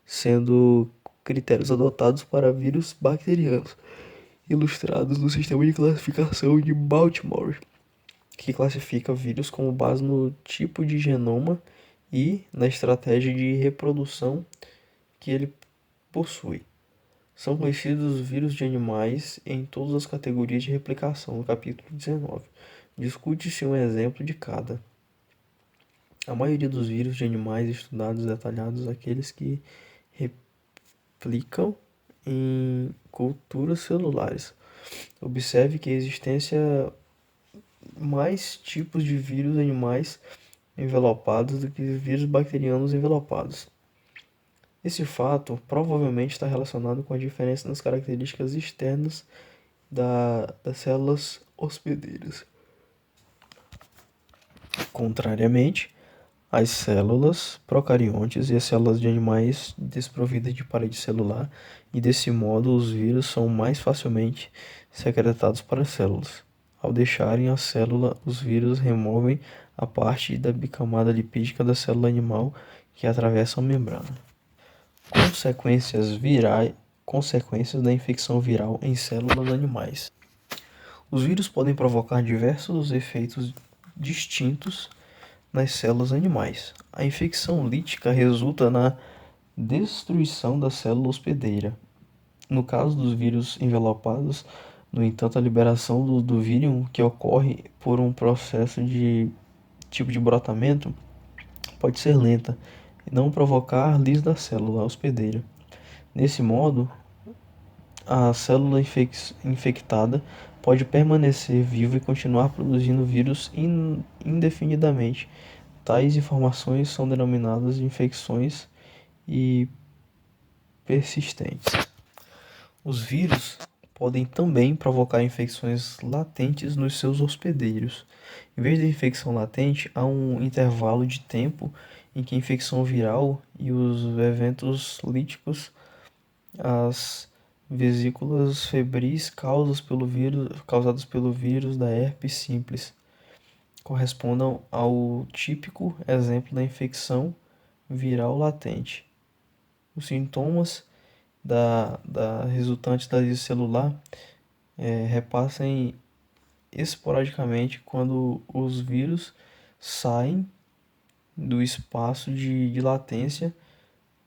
sendo critérios adotados para vírus bacterianos, ilustrados no sistema de classificação de Baltimore, que classifica vírus com base no tipo de genoma e na estratégia de reprodução que ele possui. São conhecidos os vírus de animais em todas as categorias de replicação, no capítulo 19. Discute-se um exemplo de cada. A maioria dos vírus de animais estudados detalhados aqueles que replicam em culturas celulares. Observe que a existência mais tipos de vírus animais envelopados do que vírus bacterianos envelopados. Esse fato provavelmente está relacionado com a diferença nas características externas das células hospedeiras. Contrariamente, as células procariontes e as células de animais desprovidas de parede celular, e desse modo os vírus são mais facilmente secretados para as células. Ao deixarem a célula, os vírus removem a parte da bicamada lipídica da célula animal que atravessa a membrana. Consequências da infecção viral em células animais. Os vírus podem provocar diversos efeitos distintos nas células animais. A infecção lítica resulta na destruição da célula hospedeira. No caso dos vírus envelopados, no entanto, a liberação do vírion, que ocorre por um processo de tipo de brotamento, pode ser lenta e não provocar lise da célula hospedeira. Nesse modo, a célula infectada pode permanecer viva e continuar produzindo vírus indefinidamente. Tais informações são denominadas de infecções e persistentes. Os vírus podem também provocar infecções latentes nos seus hospedeiros. Em vez da infecção latente, há um intervalo de tempo em que a infecção viral e os eventos líticos, as vesículas febris causadas pelo vírus da herpes simples, correspondam ao típico exemplo da infecção viral latente. Os sintomas resultantes da lise celular repassam esporadicamente quando os vírus saem do espaço de latência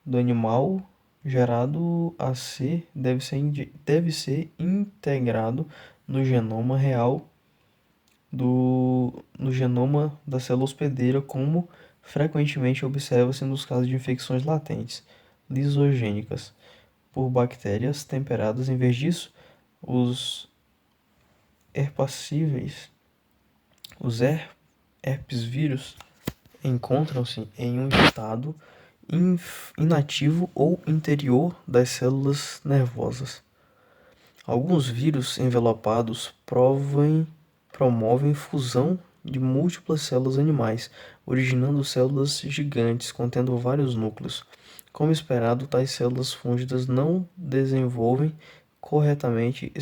do animal gerado a ser deve ser integrado no genoma real no genoma da célula hospedeira, como frequentemente observa-se nos casos de infecções latentes lisogênicas por bactérias temperadas. Em vez disso, os herpes vírus encontram-se em um estado inativo ou interior das células nervosas. Alguns vírus envelopados promovem fusão de múltiplas células animais, originando células gigantes contendo vários núcleos. Como esperado, tais células fúngidas não desenvolvem corretamente,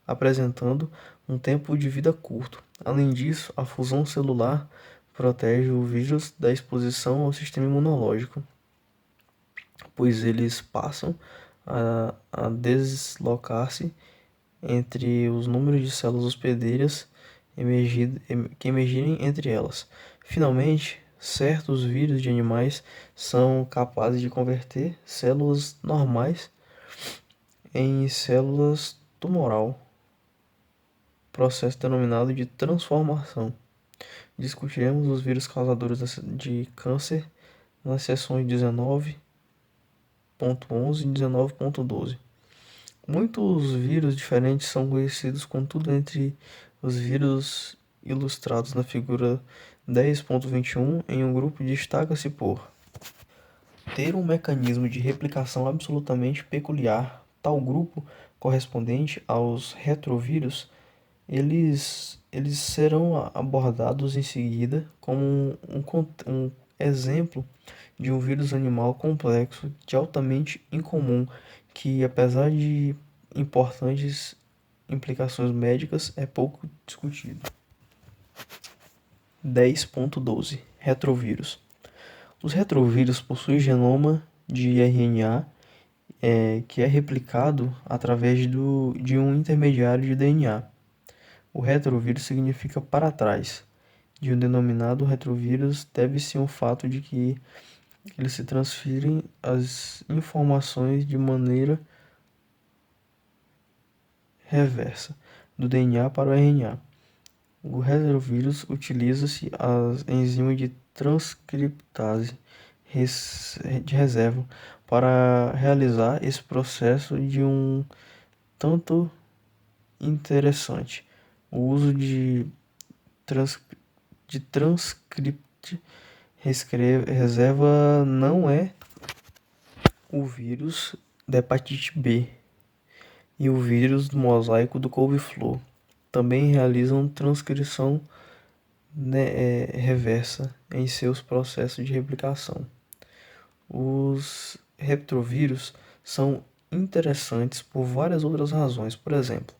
apresentando um tempo de vida curto. Além disso, a fusão celular protege o vírus da exposição ao sistema imunológico, pois eles passam a deslocar-se entre os números de células hospedeiras que emergirem entre elas. Finalmente, certos vírus de animais são capazes de converter células normais em células tumoral, processo denominado de transformação. Discutiremos os vírus causadores de câncer nas seções 19.11 e 19.12. Muitos vírus diferentes são conhecidos, contudo, entre os vírus ilustrados na figura 10.21, em um grupo destaca-se por ter um mecanismo de replicação absolutamente peculiar. Tal grupo, correspondente aos retrovírus, eles serão abordados em seguida como um exemplo de um vírus animal complexo de altamente incomum que, apesar de importantes implicações médicas, é pouco discutido. 10.12 Retrovírus. Os retrovírus possuem genoma de RNA que é replicado através de um intermediário de DNA. O retrovírus significa para trás. De um denominado retrovírus deve-se ao fato de que eles se transferem as informações de maneira reversa, do DNA para o RNA. O retrovírus utiliza-se as enzimas de transcriptase de reserva para realizar esse processo de um tanto interessante. O uso de transcript reserva não é o vírus da hepatite B e o vírus do mosaico do couve-flor. Também realizam transcrição reversa em seus processos de replicação. Os retrovírus são interessantes por várias outras razões. Por exemplo,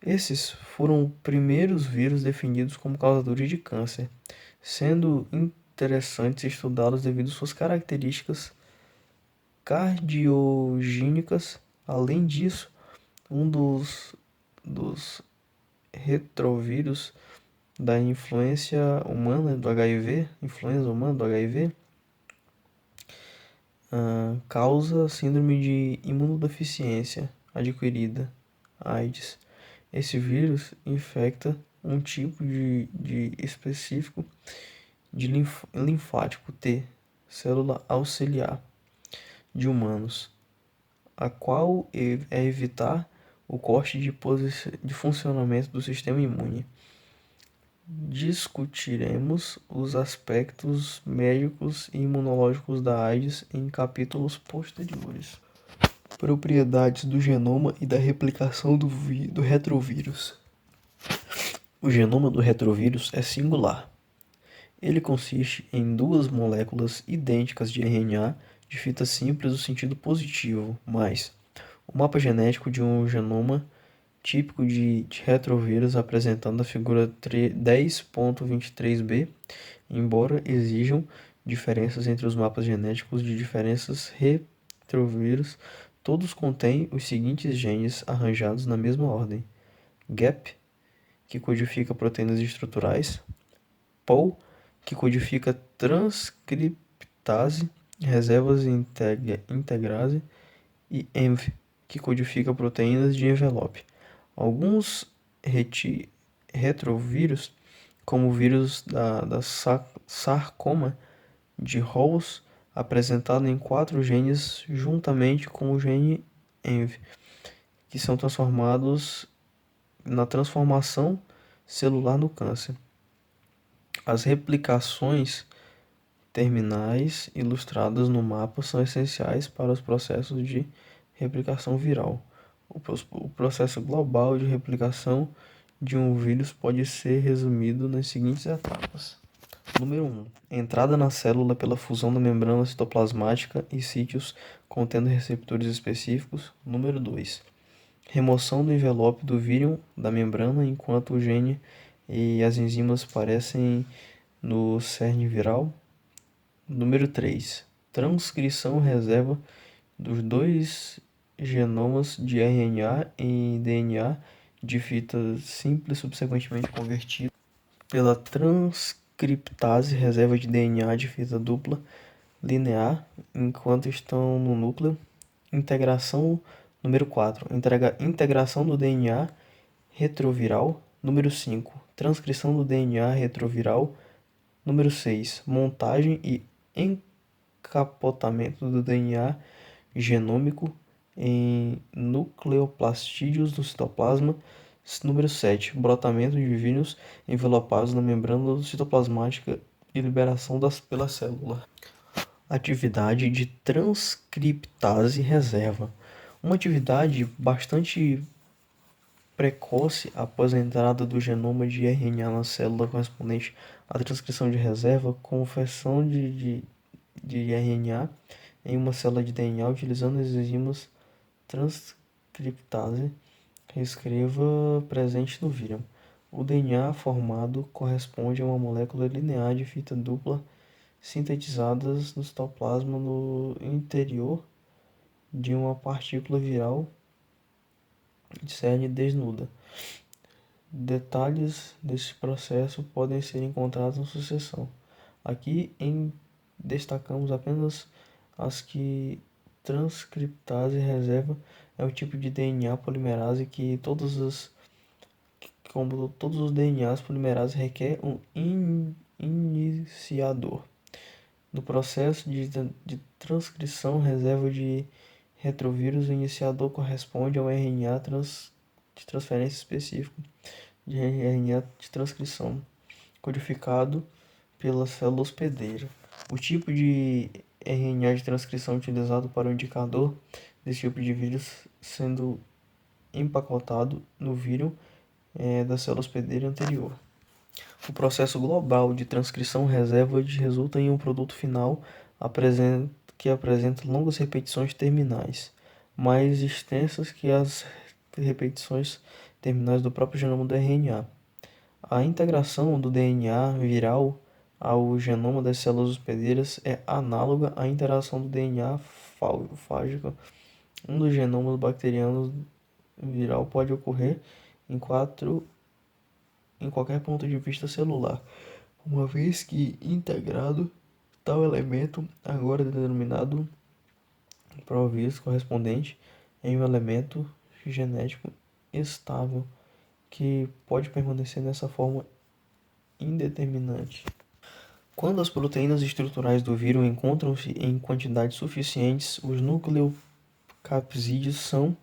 esses foram os primeiros vírus definidos como causadores de câncer, sendo interessantes estudá-los devido às suas características cardiogênicas. Além disso, um dos retrovírus da influenza humana do HIV, causa síndrome de imunodeficiência adquirida, AIDS. Esse vírus infecta um tipo de específico de linfático T, célula auxiliar, de humanos, a qual é evitar o corte de funcionamento do sistema imune. discutiremos os aspectos médicos e imunológicos da AIDS em capítulos posteriores. Propriedades do genoma e da replicação do retrovírus. O genoma do retrovírus é singular. Ele consiste em duas moléculas idênticas de RNA de fita simples no sentido positivo, mas o mapa genético de um genoma típico de retrovírus apresentando a figura 10.23b, embora exijam diferenças entre os mapas genéticos de diferentes retrovírus, todos contêm os seguintes genes arranjados na mesma ordem: GAP, que codifica proteínas estruturais, POL, que codifica transcriptase, reservas integrase, e ENV, que codifica proteínas de envelope. Alguns retrovírus, como o vírus da sarcoma de Rous, apresentado em 4 genes juntamente com o gene ENV, que são transformados na transformação celular no câncer. As replicações terminais ilustradas no mapa são essenciais para os processos de replicação viral. O processo global de replicação de um vírus pode ser resumido nas seguintes etapas. Número 1. Entrada na célula pela fusão da membrana citoplasmática e sítios contendo receptores específicos. Número 2. Remoção do envelope do vírus da membrana enquanto o gene e as enzimas aparecem no cerne viral. Número 3. Transcrição reserva dos dois genomas de RNA em DNA de fita simples subsequentemente convertido pela transcriptase reserva de DNA de fita dupla linear enquanto estão no núcleo. Integração. Número 4. Integração do DNA retroviral. Número 5. Transcrição do DNA retroviral. Número 6. Montagem e encapotamento do DNA genômico em nucleoplastídeos do citoplasma. Número 7. Brotamento de vírus envelopados na membrana citoplasmática e liberação pela célula. Atividade de transcriptase reserva. Uma atividade bastante precoce após a entrada do genoma de RNA na célula correspondente à transcrição de reserva, conversão de RNA em uma célula de DNA utilizando as enzimas transcriptase, reescreva presente no vírus. O DNA formado corresponde a uma molécula linear de fita dupla sintetizadas no citoplasma no interior de uma partícula viral de cerne desnuda. Detalhes desse processo podem ser encontrados na sucessão. Aqui destacamos apenas as que transcriptase reserva é o tipo de DNA polimerase como todos os DNAs polimerase requer um iniciador. No processo de transcrição reserva de retrovírus, o iniciador corresponde ao RNA de transferência específico de RNA de transcrição, codificado pela célula hospedeira. O tipo de RNA de transcrição utilizado para o indicador desse tipo de vírus sendo empacotado no vírus da célula hospedeira anterior. O processo global de transcrição reserva resulta em um produto final que apresenta longas repetições terminais, mais extensas que as repetições terminais do próprio genoma do RNA. A integração do DNA viral ao genoma das células hospedeiras é análoga à interação do DNA fágico. Um dos genomas bacterianos viral pode ocorrer em qualquer ponto de vista celular, uma vez que integrado, tal elemento, agora denominado provírus correspondente, em um elemento genético estável, que pode permanecer nessa forma indeterminante. Quando as proteínas estruturais do vírus encontram-se em quantidades suficientes, os nucleocapsídeos são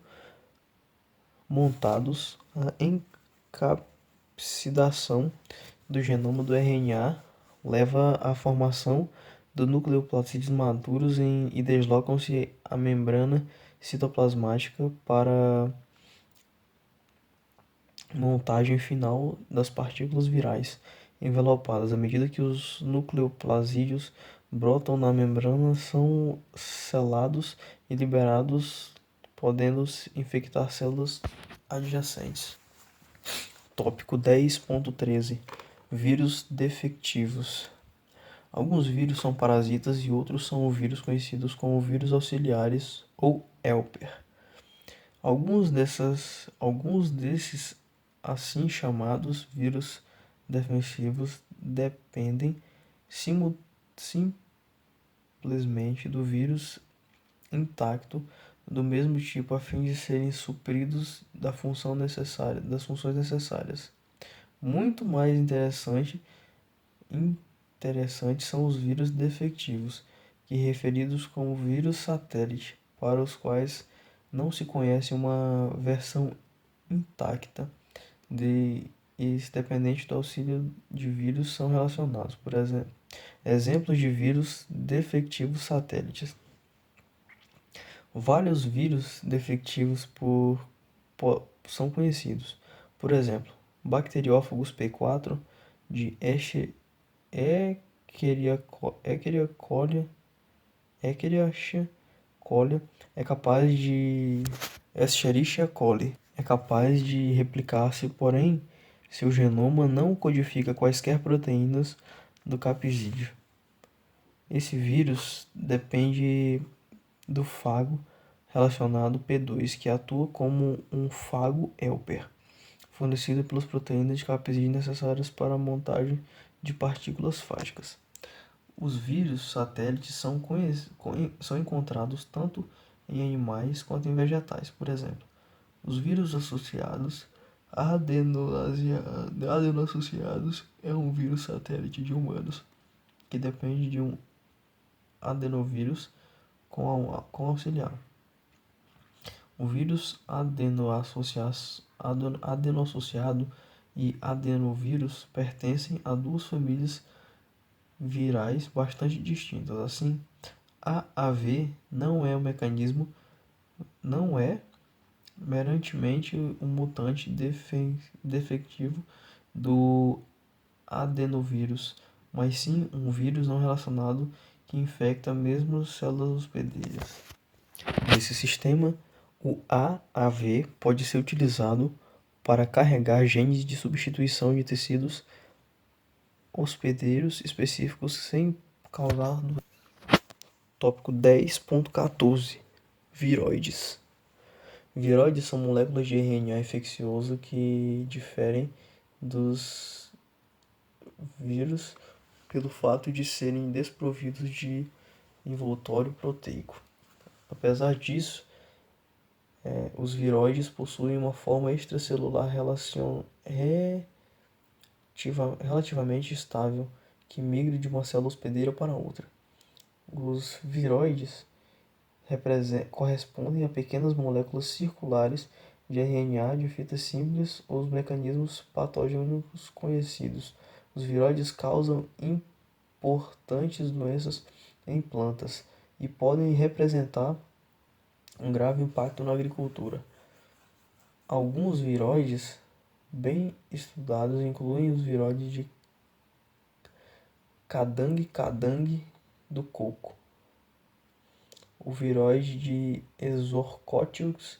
montados. A encapsidação do genoma do RNA leva à formação do nucleoplastídeos maduros e deslocam-se à membrana citoplasmática para montagem final das partículas virais envelopadas. À medida que os nucleoplasídeos brotam na membrana, são selados e liberados, podendo infectar células adjacentes. Tópico 10.13 Vírus defectivos. Alguns vírus são parasitas e outros são vírus conhecidos como vírus auxiliares ou helper. Alguns desses assim chamados vírus defensivos dependem simplesmente do vírus intacto do mesmo tipo a fim de serem supridos das funções necessárias. Muito mais interessantes são os vírus defectivos, que referidos como vírus satélite, para os quais não se conhece uma versão intacta e dependente do auxílio de vírus são relacionados. Por exemplo, exemplos de vírus defectivos satélites. Vários vírus defectivos são conhecidos. Por exemplo, Bacteriófagos P4 de Escherichia coli Escherichia coli é capaz de replicar-se, porém, seu genoma não codifica quaisquer proteínas do capsídeo. Esse vírus depende do fago relacionado P2, que atua como um fago helper, fornecido pelas proteínas de capsídeo necessárias para a montagem de partículas fágicas. Os vírus satélites são encontrados tanto em animais quanto em vegetais. Por exemplo, os vírus associados adenoassociados é um vírus satélite de humanos, que depende de um adenovírus com auxiliar. O vírus adenoassociado e adenovírus pertencem a duas famílias virais bastante distintas. Assim, AAV não é merantemente um mutante defectivo do adenovírus, mas sim um vírus não relacionado que infecta mesmo células hospedeiras. Nesse sistema, o AAV pode ser utilizado para carregar genes de substituição de tecidos hospedeiros específicos sem causar doença. Tópico 10.14 Viroides. Viroides são moléculas de RNA infeccioso que diferem dos vírus pelo fato de serem desprovidos de envoltório proteico. Apesar disso, os viroides possuem uma forma extracelular relativamente estável que migra de uma célula hospedeira para outra. Os viroides correspondem a pequenas moléculas circulares de RNA de fita simples ou os mecanismos patogênicos conhecidos. Os viroides causam importantes doenças em plantas e podem representar um grave impacto na agricultura. Alguns viroides bem estudados incluem os viroides de cadangue do coco, o viroide de Exorcoccus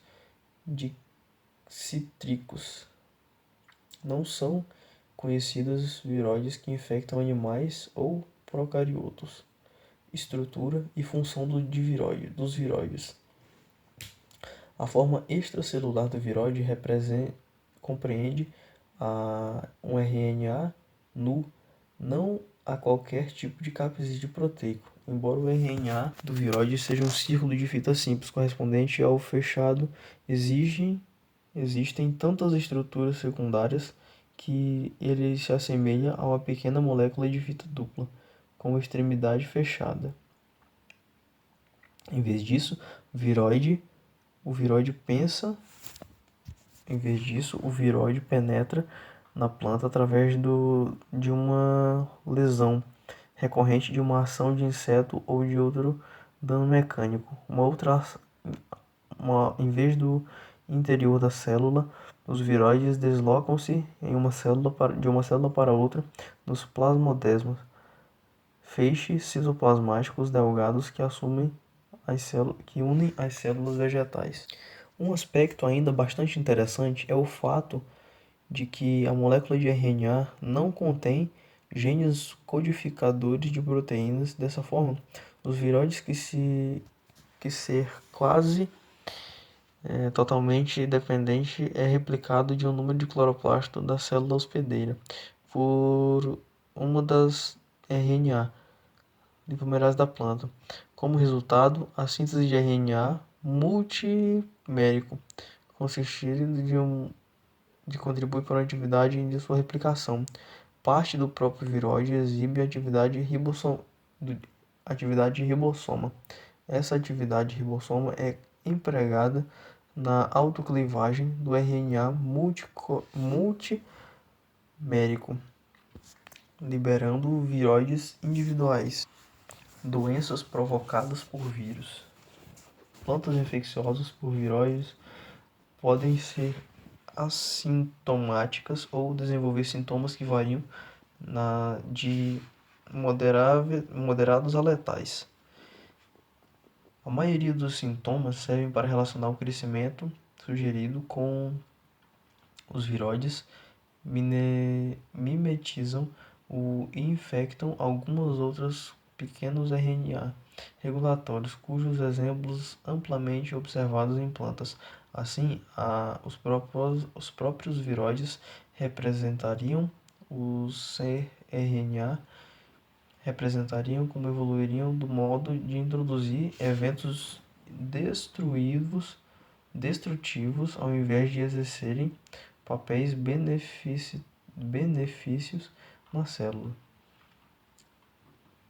de cítricos. Não são conhecidos viroides que infectam animais ou procariotos. Estrutura e função dos viroides. A forma extracelular do viroide compreende um RNA nu, não a qualquer tipo de capsídeo proteico, embora o RNA do viroide seja um círculo de fita simples correspondente ao fechado. Existem tantas estruturas secundárias que ele se assemelha a uma pequena molécula de fita dupla, com extremidade fechada. Em vez disso, o viroide penetra na planta através de uma lesão recorrente de uma ação de inseto ou de outro dano mecânico. Em vez do interior da célula, os viroides deslocam-se de uma célula para outra nos plasmodesmos, feixes citoplasmáticos delgados que unem as células vegetais. Um aspecto ainda bastante interessante é o fato de que a molécula de RNA não contém genes codificadores de proteínas. Dessa forma, os viroides que ser quase totalmente dependente é replicado de um número de cloroplasto da célula hospedeira por uma das RNA lipomerase da planta. Como resultado, a síntese de RNA multimérico consistente de contribui para a atividade de sua replicação. Parte do próprio viroide exibe atividade ribossoma. Essa atividade ribossoma é empregada na autoclivagem do RNA multimérico, liberando viroides individuais. Doenças provocadas por vírus. Plantas infecciosas por viroides podem ser assintomáticas ou desenvolver sintomas que variam de moderados a letais. A maioria dos sintomas servem para relacionar o crescimento sugerido com os viroides, mimetizam e infectam algumas outras pequenos RNA regulatórios, cujos exemplos amplamente observados em plantas. Assim, os próprios viroides representariam como evoluiriam do modo de introduzir eventos destrutivos ao invés de exercerem papéis benefícios na célula.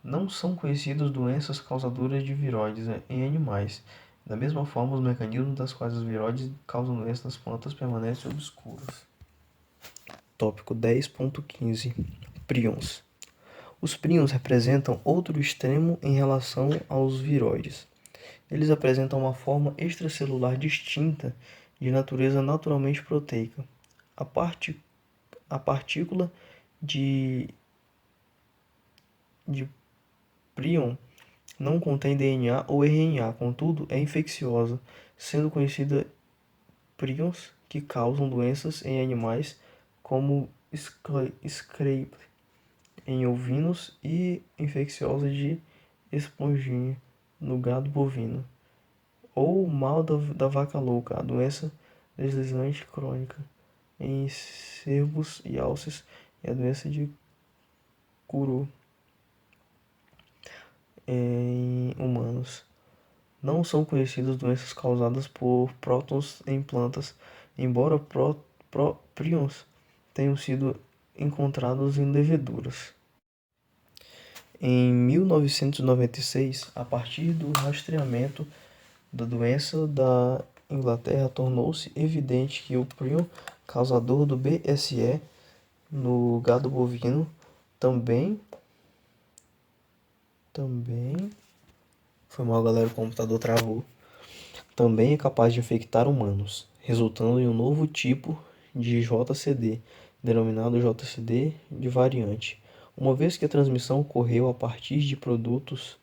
Não são conhecidas doenças causadoras de viroides em animais. Da mesma forma, os mecanismos das quais os viroides causam doenças nas plantas permanecem obscuros. Tópico 10.15. Prions. Os prions representam outro extremo em relação aos viroides. Eles apresentam uma forma extracelular distinta de natureza naturalmente proteica. A partícula de prion não contém DNA ou RNA, contudo é infecciosa, sendo conhecida prions que causam doenças em animais como Scrape em ovinos e infecciosa de esponjinha no gado bovino, ou mal da vaca louca, a doença deslizante crônica em cervos e alces e a doença de Kuru em humanos. Não são conhecidas doenças causadas por prótons em plantas, embora prions tenham sido encontrados em leveduras. Em 1996, a partir do rastreamento da doença da Inglaterra, tornou-se evidente que o prion causador do BSE no gado bovino também foi mal, galera, o computador travou. Também é capaz de infectar humanos, resultando em um novo tipo de JCD, denominado JCD de variante. Uma vez que a transmissão ocorreu a partir de produtos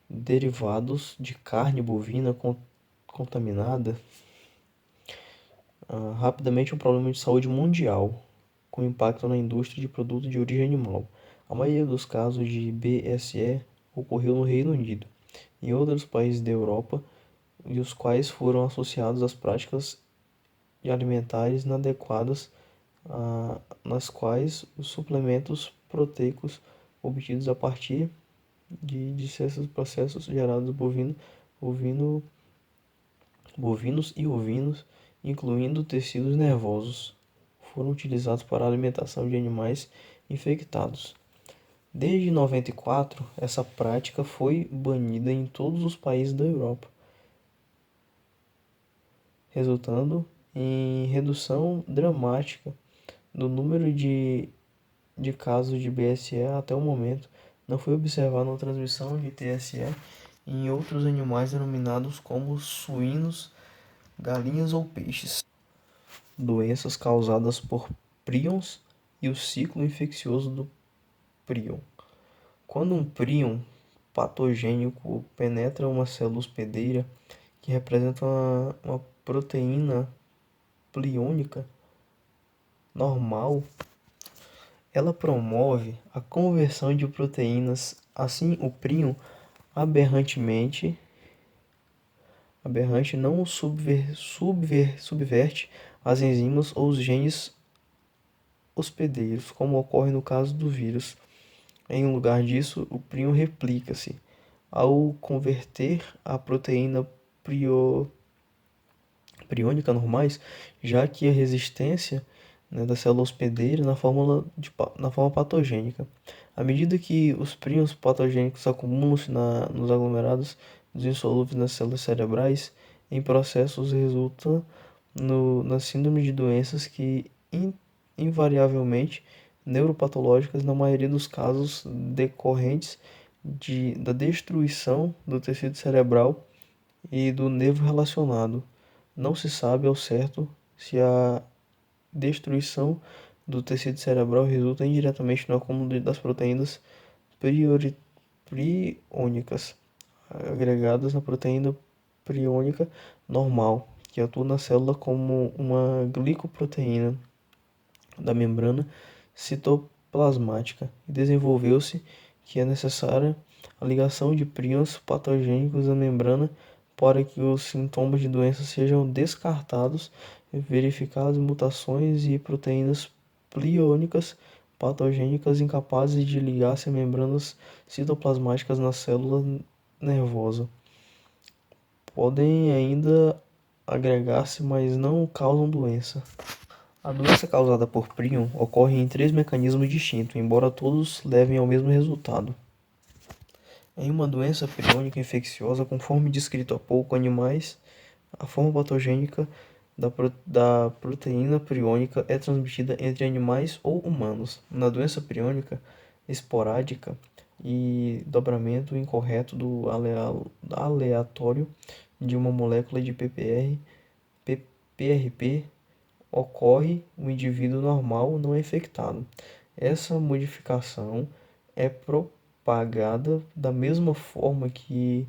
derivados de carne bovina contaminada, rapidamente um problema de saúde mundial, com impacto na indústria de produtos de origem animal. A maioria dos casos de BSE ocorreu no Reino Unido e em outros países da Europa, e os quais foram associados às práticas alimentares inadequadas, nas quais os suplementos proteicos obtidos a partir de certos processos gerados bovinos e ovinos, incluindo tecidos nervosos, foram utilizados para a alimentação de animais infectados. Desde 94, essa prática foi banida em todos os países da Europa, resultando em redução dramática Do número de casos de BSE até o momento, não foi observada uma transmissão de TSE em outros animais denominados como suínos, galinhas ou peixes. Doenças causadas por prions e o ciclo infeccioso do prion. Quando um prion patogênico penetra uma célula hospedeira que representa uma proteína priônica normal, ela promove a conversão de proteínas. Assim, o prion aberrante não subverte as enzimas ou os genes hospedeiros, como ocorre no caso do vírus. Em lugar disso, o prion replica-se ao converter a proteína priônica normais, já que a resistência, né, da célula hospedeira na forma patogênica. À medida que os prions patogênicos acumulam-se nos aglomerados dos insolúveis nas células cerebrais, em processos resulta na síndrome de doenças que invariavelmente neuropatológicas, na maioria dos casos decorrentes da destruição do tecido cerebral e do nervo relacionado. Não se sabe ao certo se a destruição do tecido cerebral resulta indiretamente no acúmulo das proteínas priônicas agregadas na proteína priônica normal, que atua na célula como uma glicoproteína da membrana citoplasmática, e desenvolveu-se que é necessária a ligação de prions patogênicos à membrana para que os sintomas de doença sejam descartados, verificadas mutações e proteínas priônicas patogênicas incapazes de ligar-se a membranas citoplasmáticas na célula nervosa. Podem ainda agregar-se, mas não causam doença. A doença causada por prion ocorre em 3 mecanismos distintos, embora todos levem ao mesmo resultado. Em uma doença priônica infecciosa, conforme descrito há pouco, animais, a forma patogênica da proteína priônica é transmitida entre animais ou humanos. Na doença priônica esporádica e dobramento incorreto do aleatório de uma molécula de PRP, ocorre o indivíduo normal não é infectado. Essa modificação é propagada da mesma forma que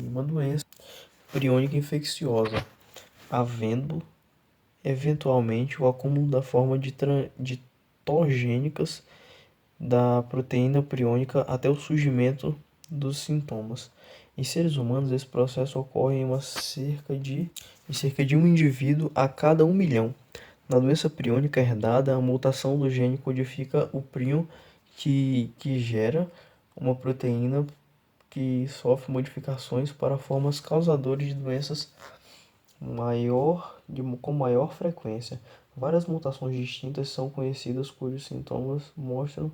uma doença priônica infecciosa, havendo eventualmente o acúmulo da forma de togênicas da proteína priônica até o surgimento dos sintomas. Em seres humanos, esse processo ocorre em cerca de um indivíduo a cada 1 milhão. Na doença priônica herdada, a mutação do gene codifica o prion que gera uma proteína que sofre modificações para formas causadoras de doenças com maior frequência. Várias mutações distintas são conhecidas cujos sintomas mostram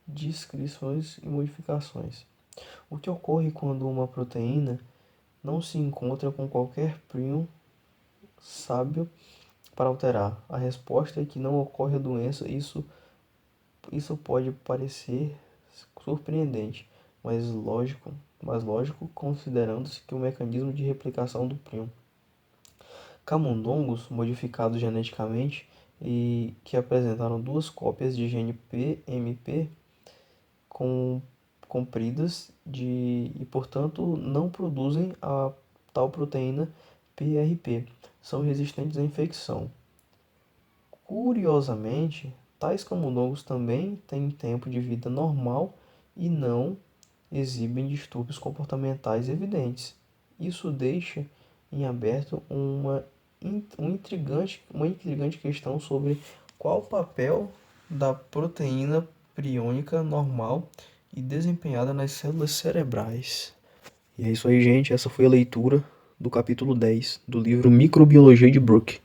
descrições e modificações. O que ocorre quando uma proteína não se encontra com qualquer prion sábio para alterar? A resposta é que não ocorre a doença. Isso pode parecer surpreendente, mas lógico considerando-se que o mecanismo de replicação do prion. Camundongos modificados geneticamente e que apresentaram 2 cópias de gene PMP compridas e, portanto, não produzem a tal proteína PRP, são resistentes à infecção. Curiosamente, tais camundongos também têm tempo de vida normal e não exibem distúrbios comportamentais evidentes. Isso deixa em aberto uma intrigante questão sobre qual o papel da proteína priônica normal e desempenhada nas células cerebrais. E é isso aí, gente. Essa foi a leitura do capítulo 10 do livro Microbiologia de Brooke.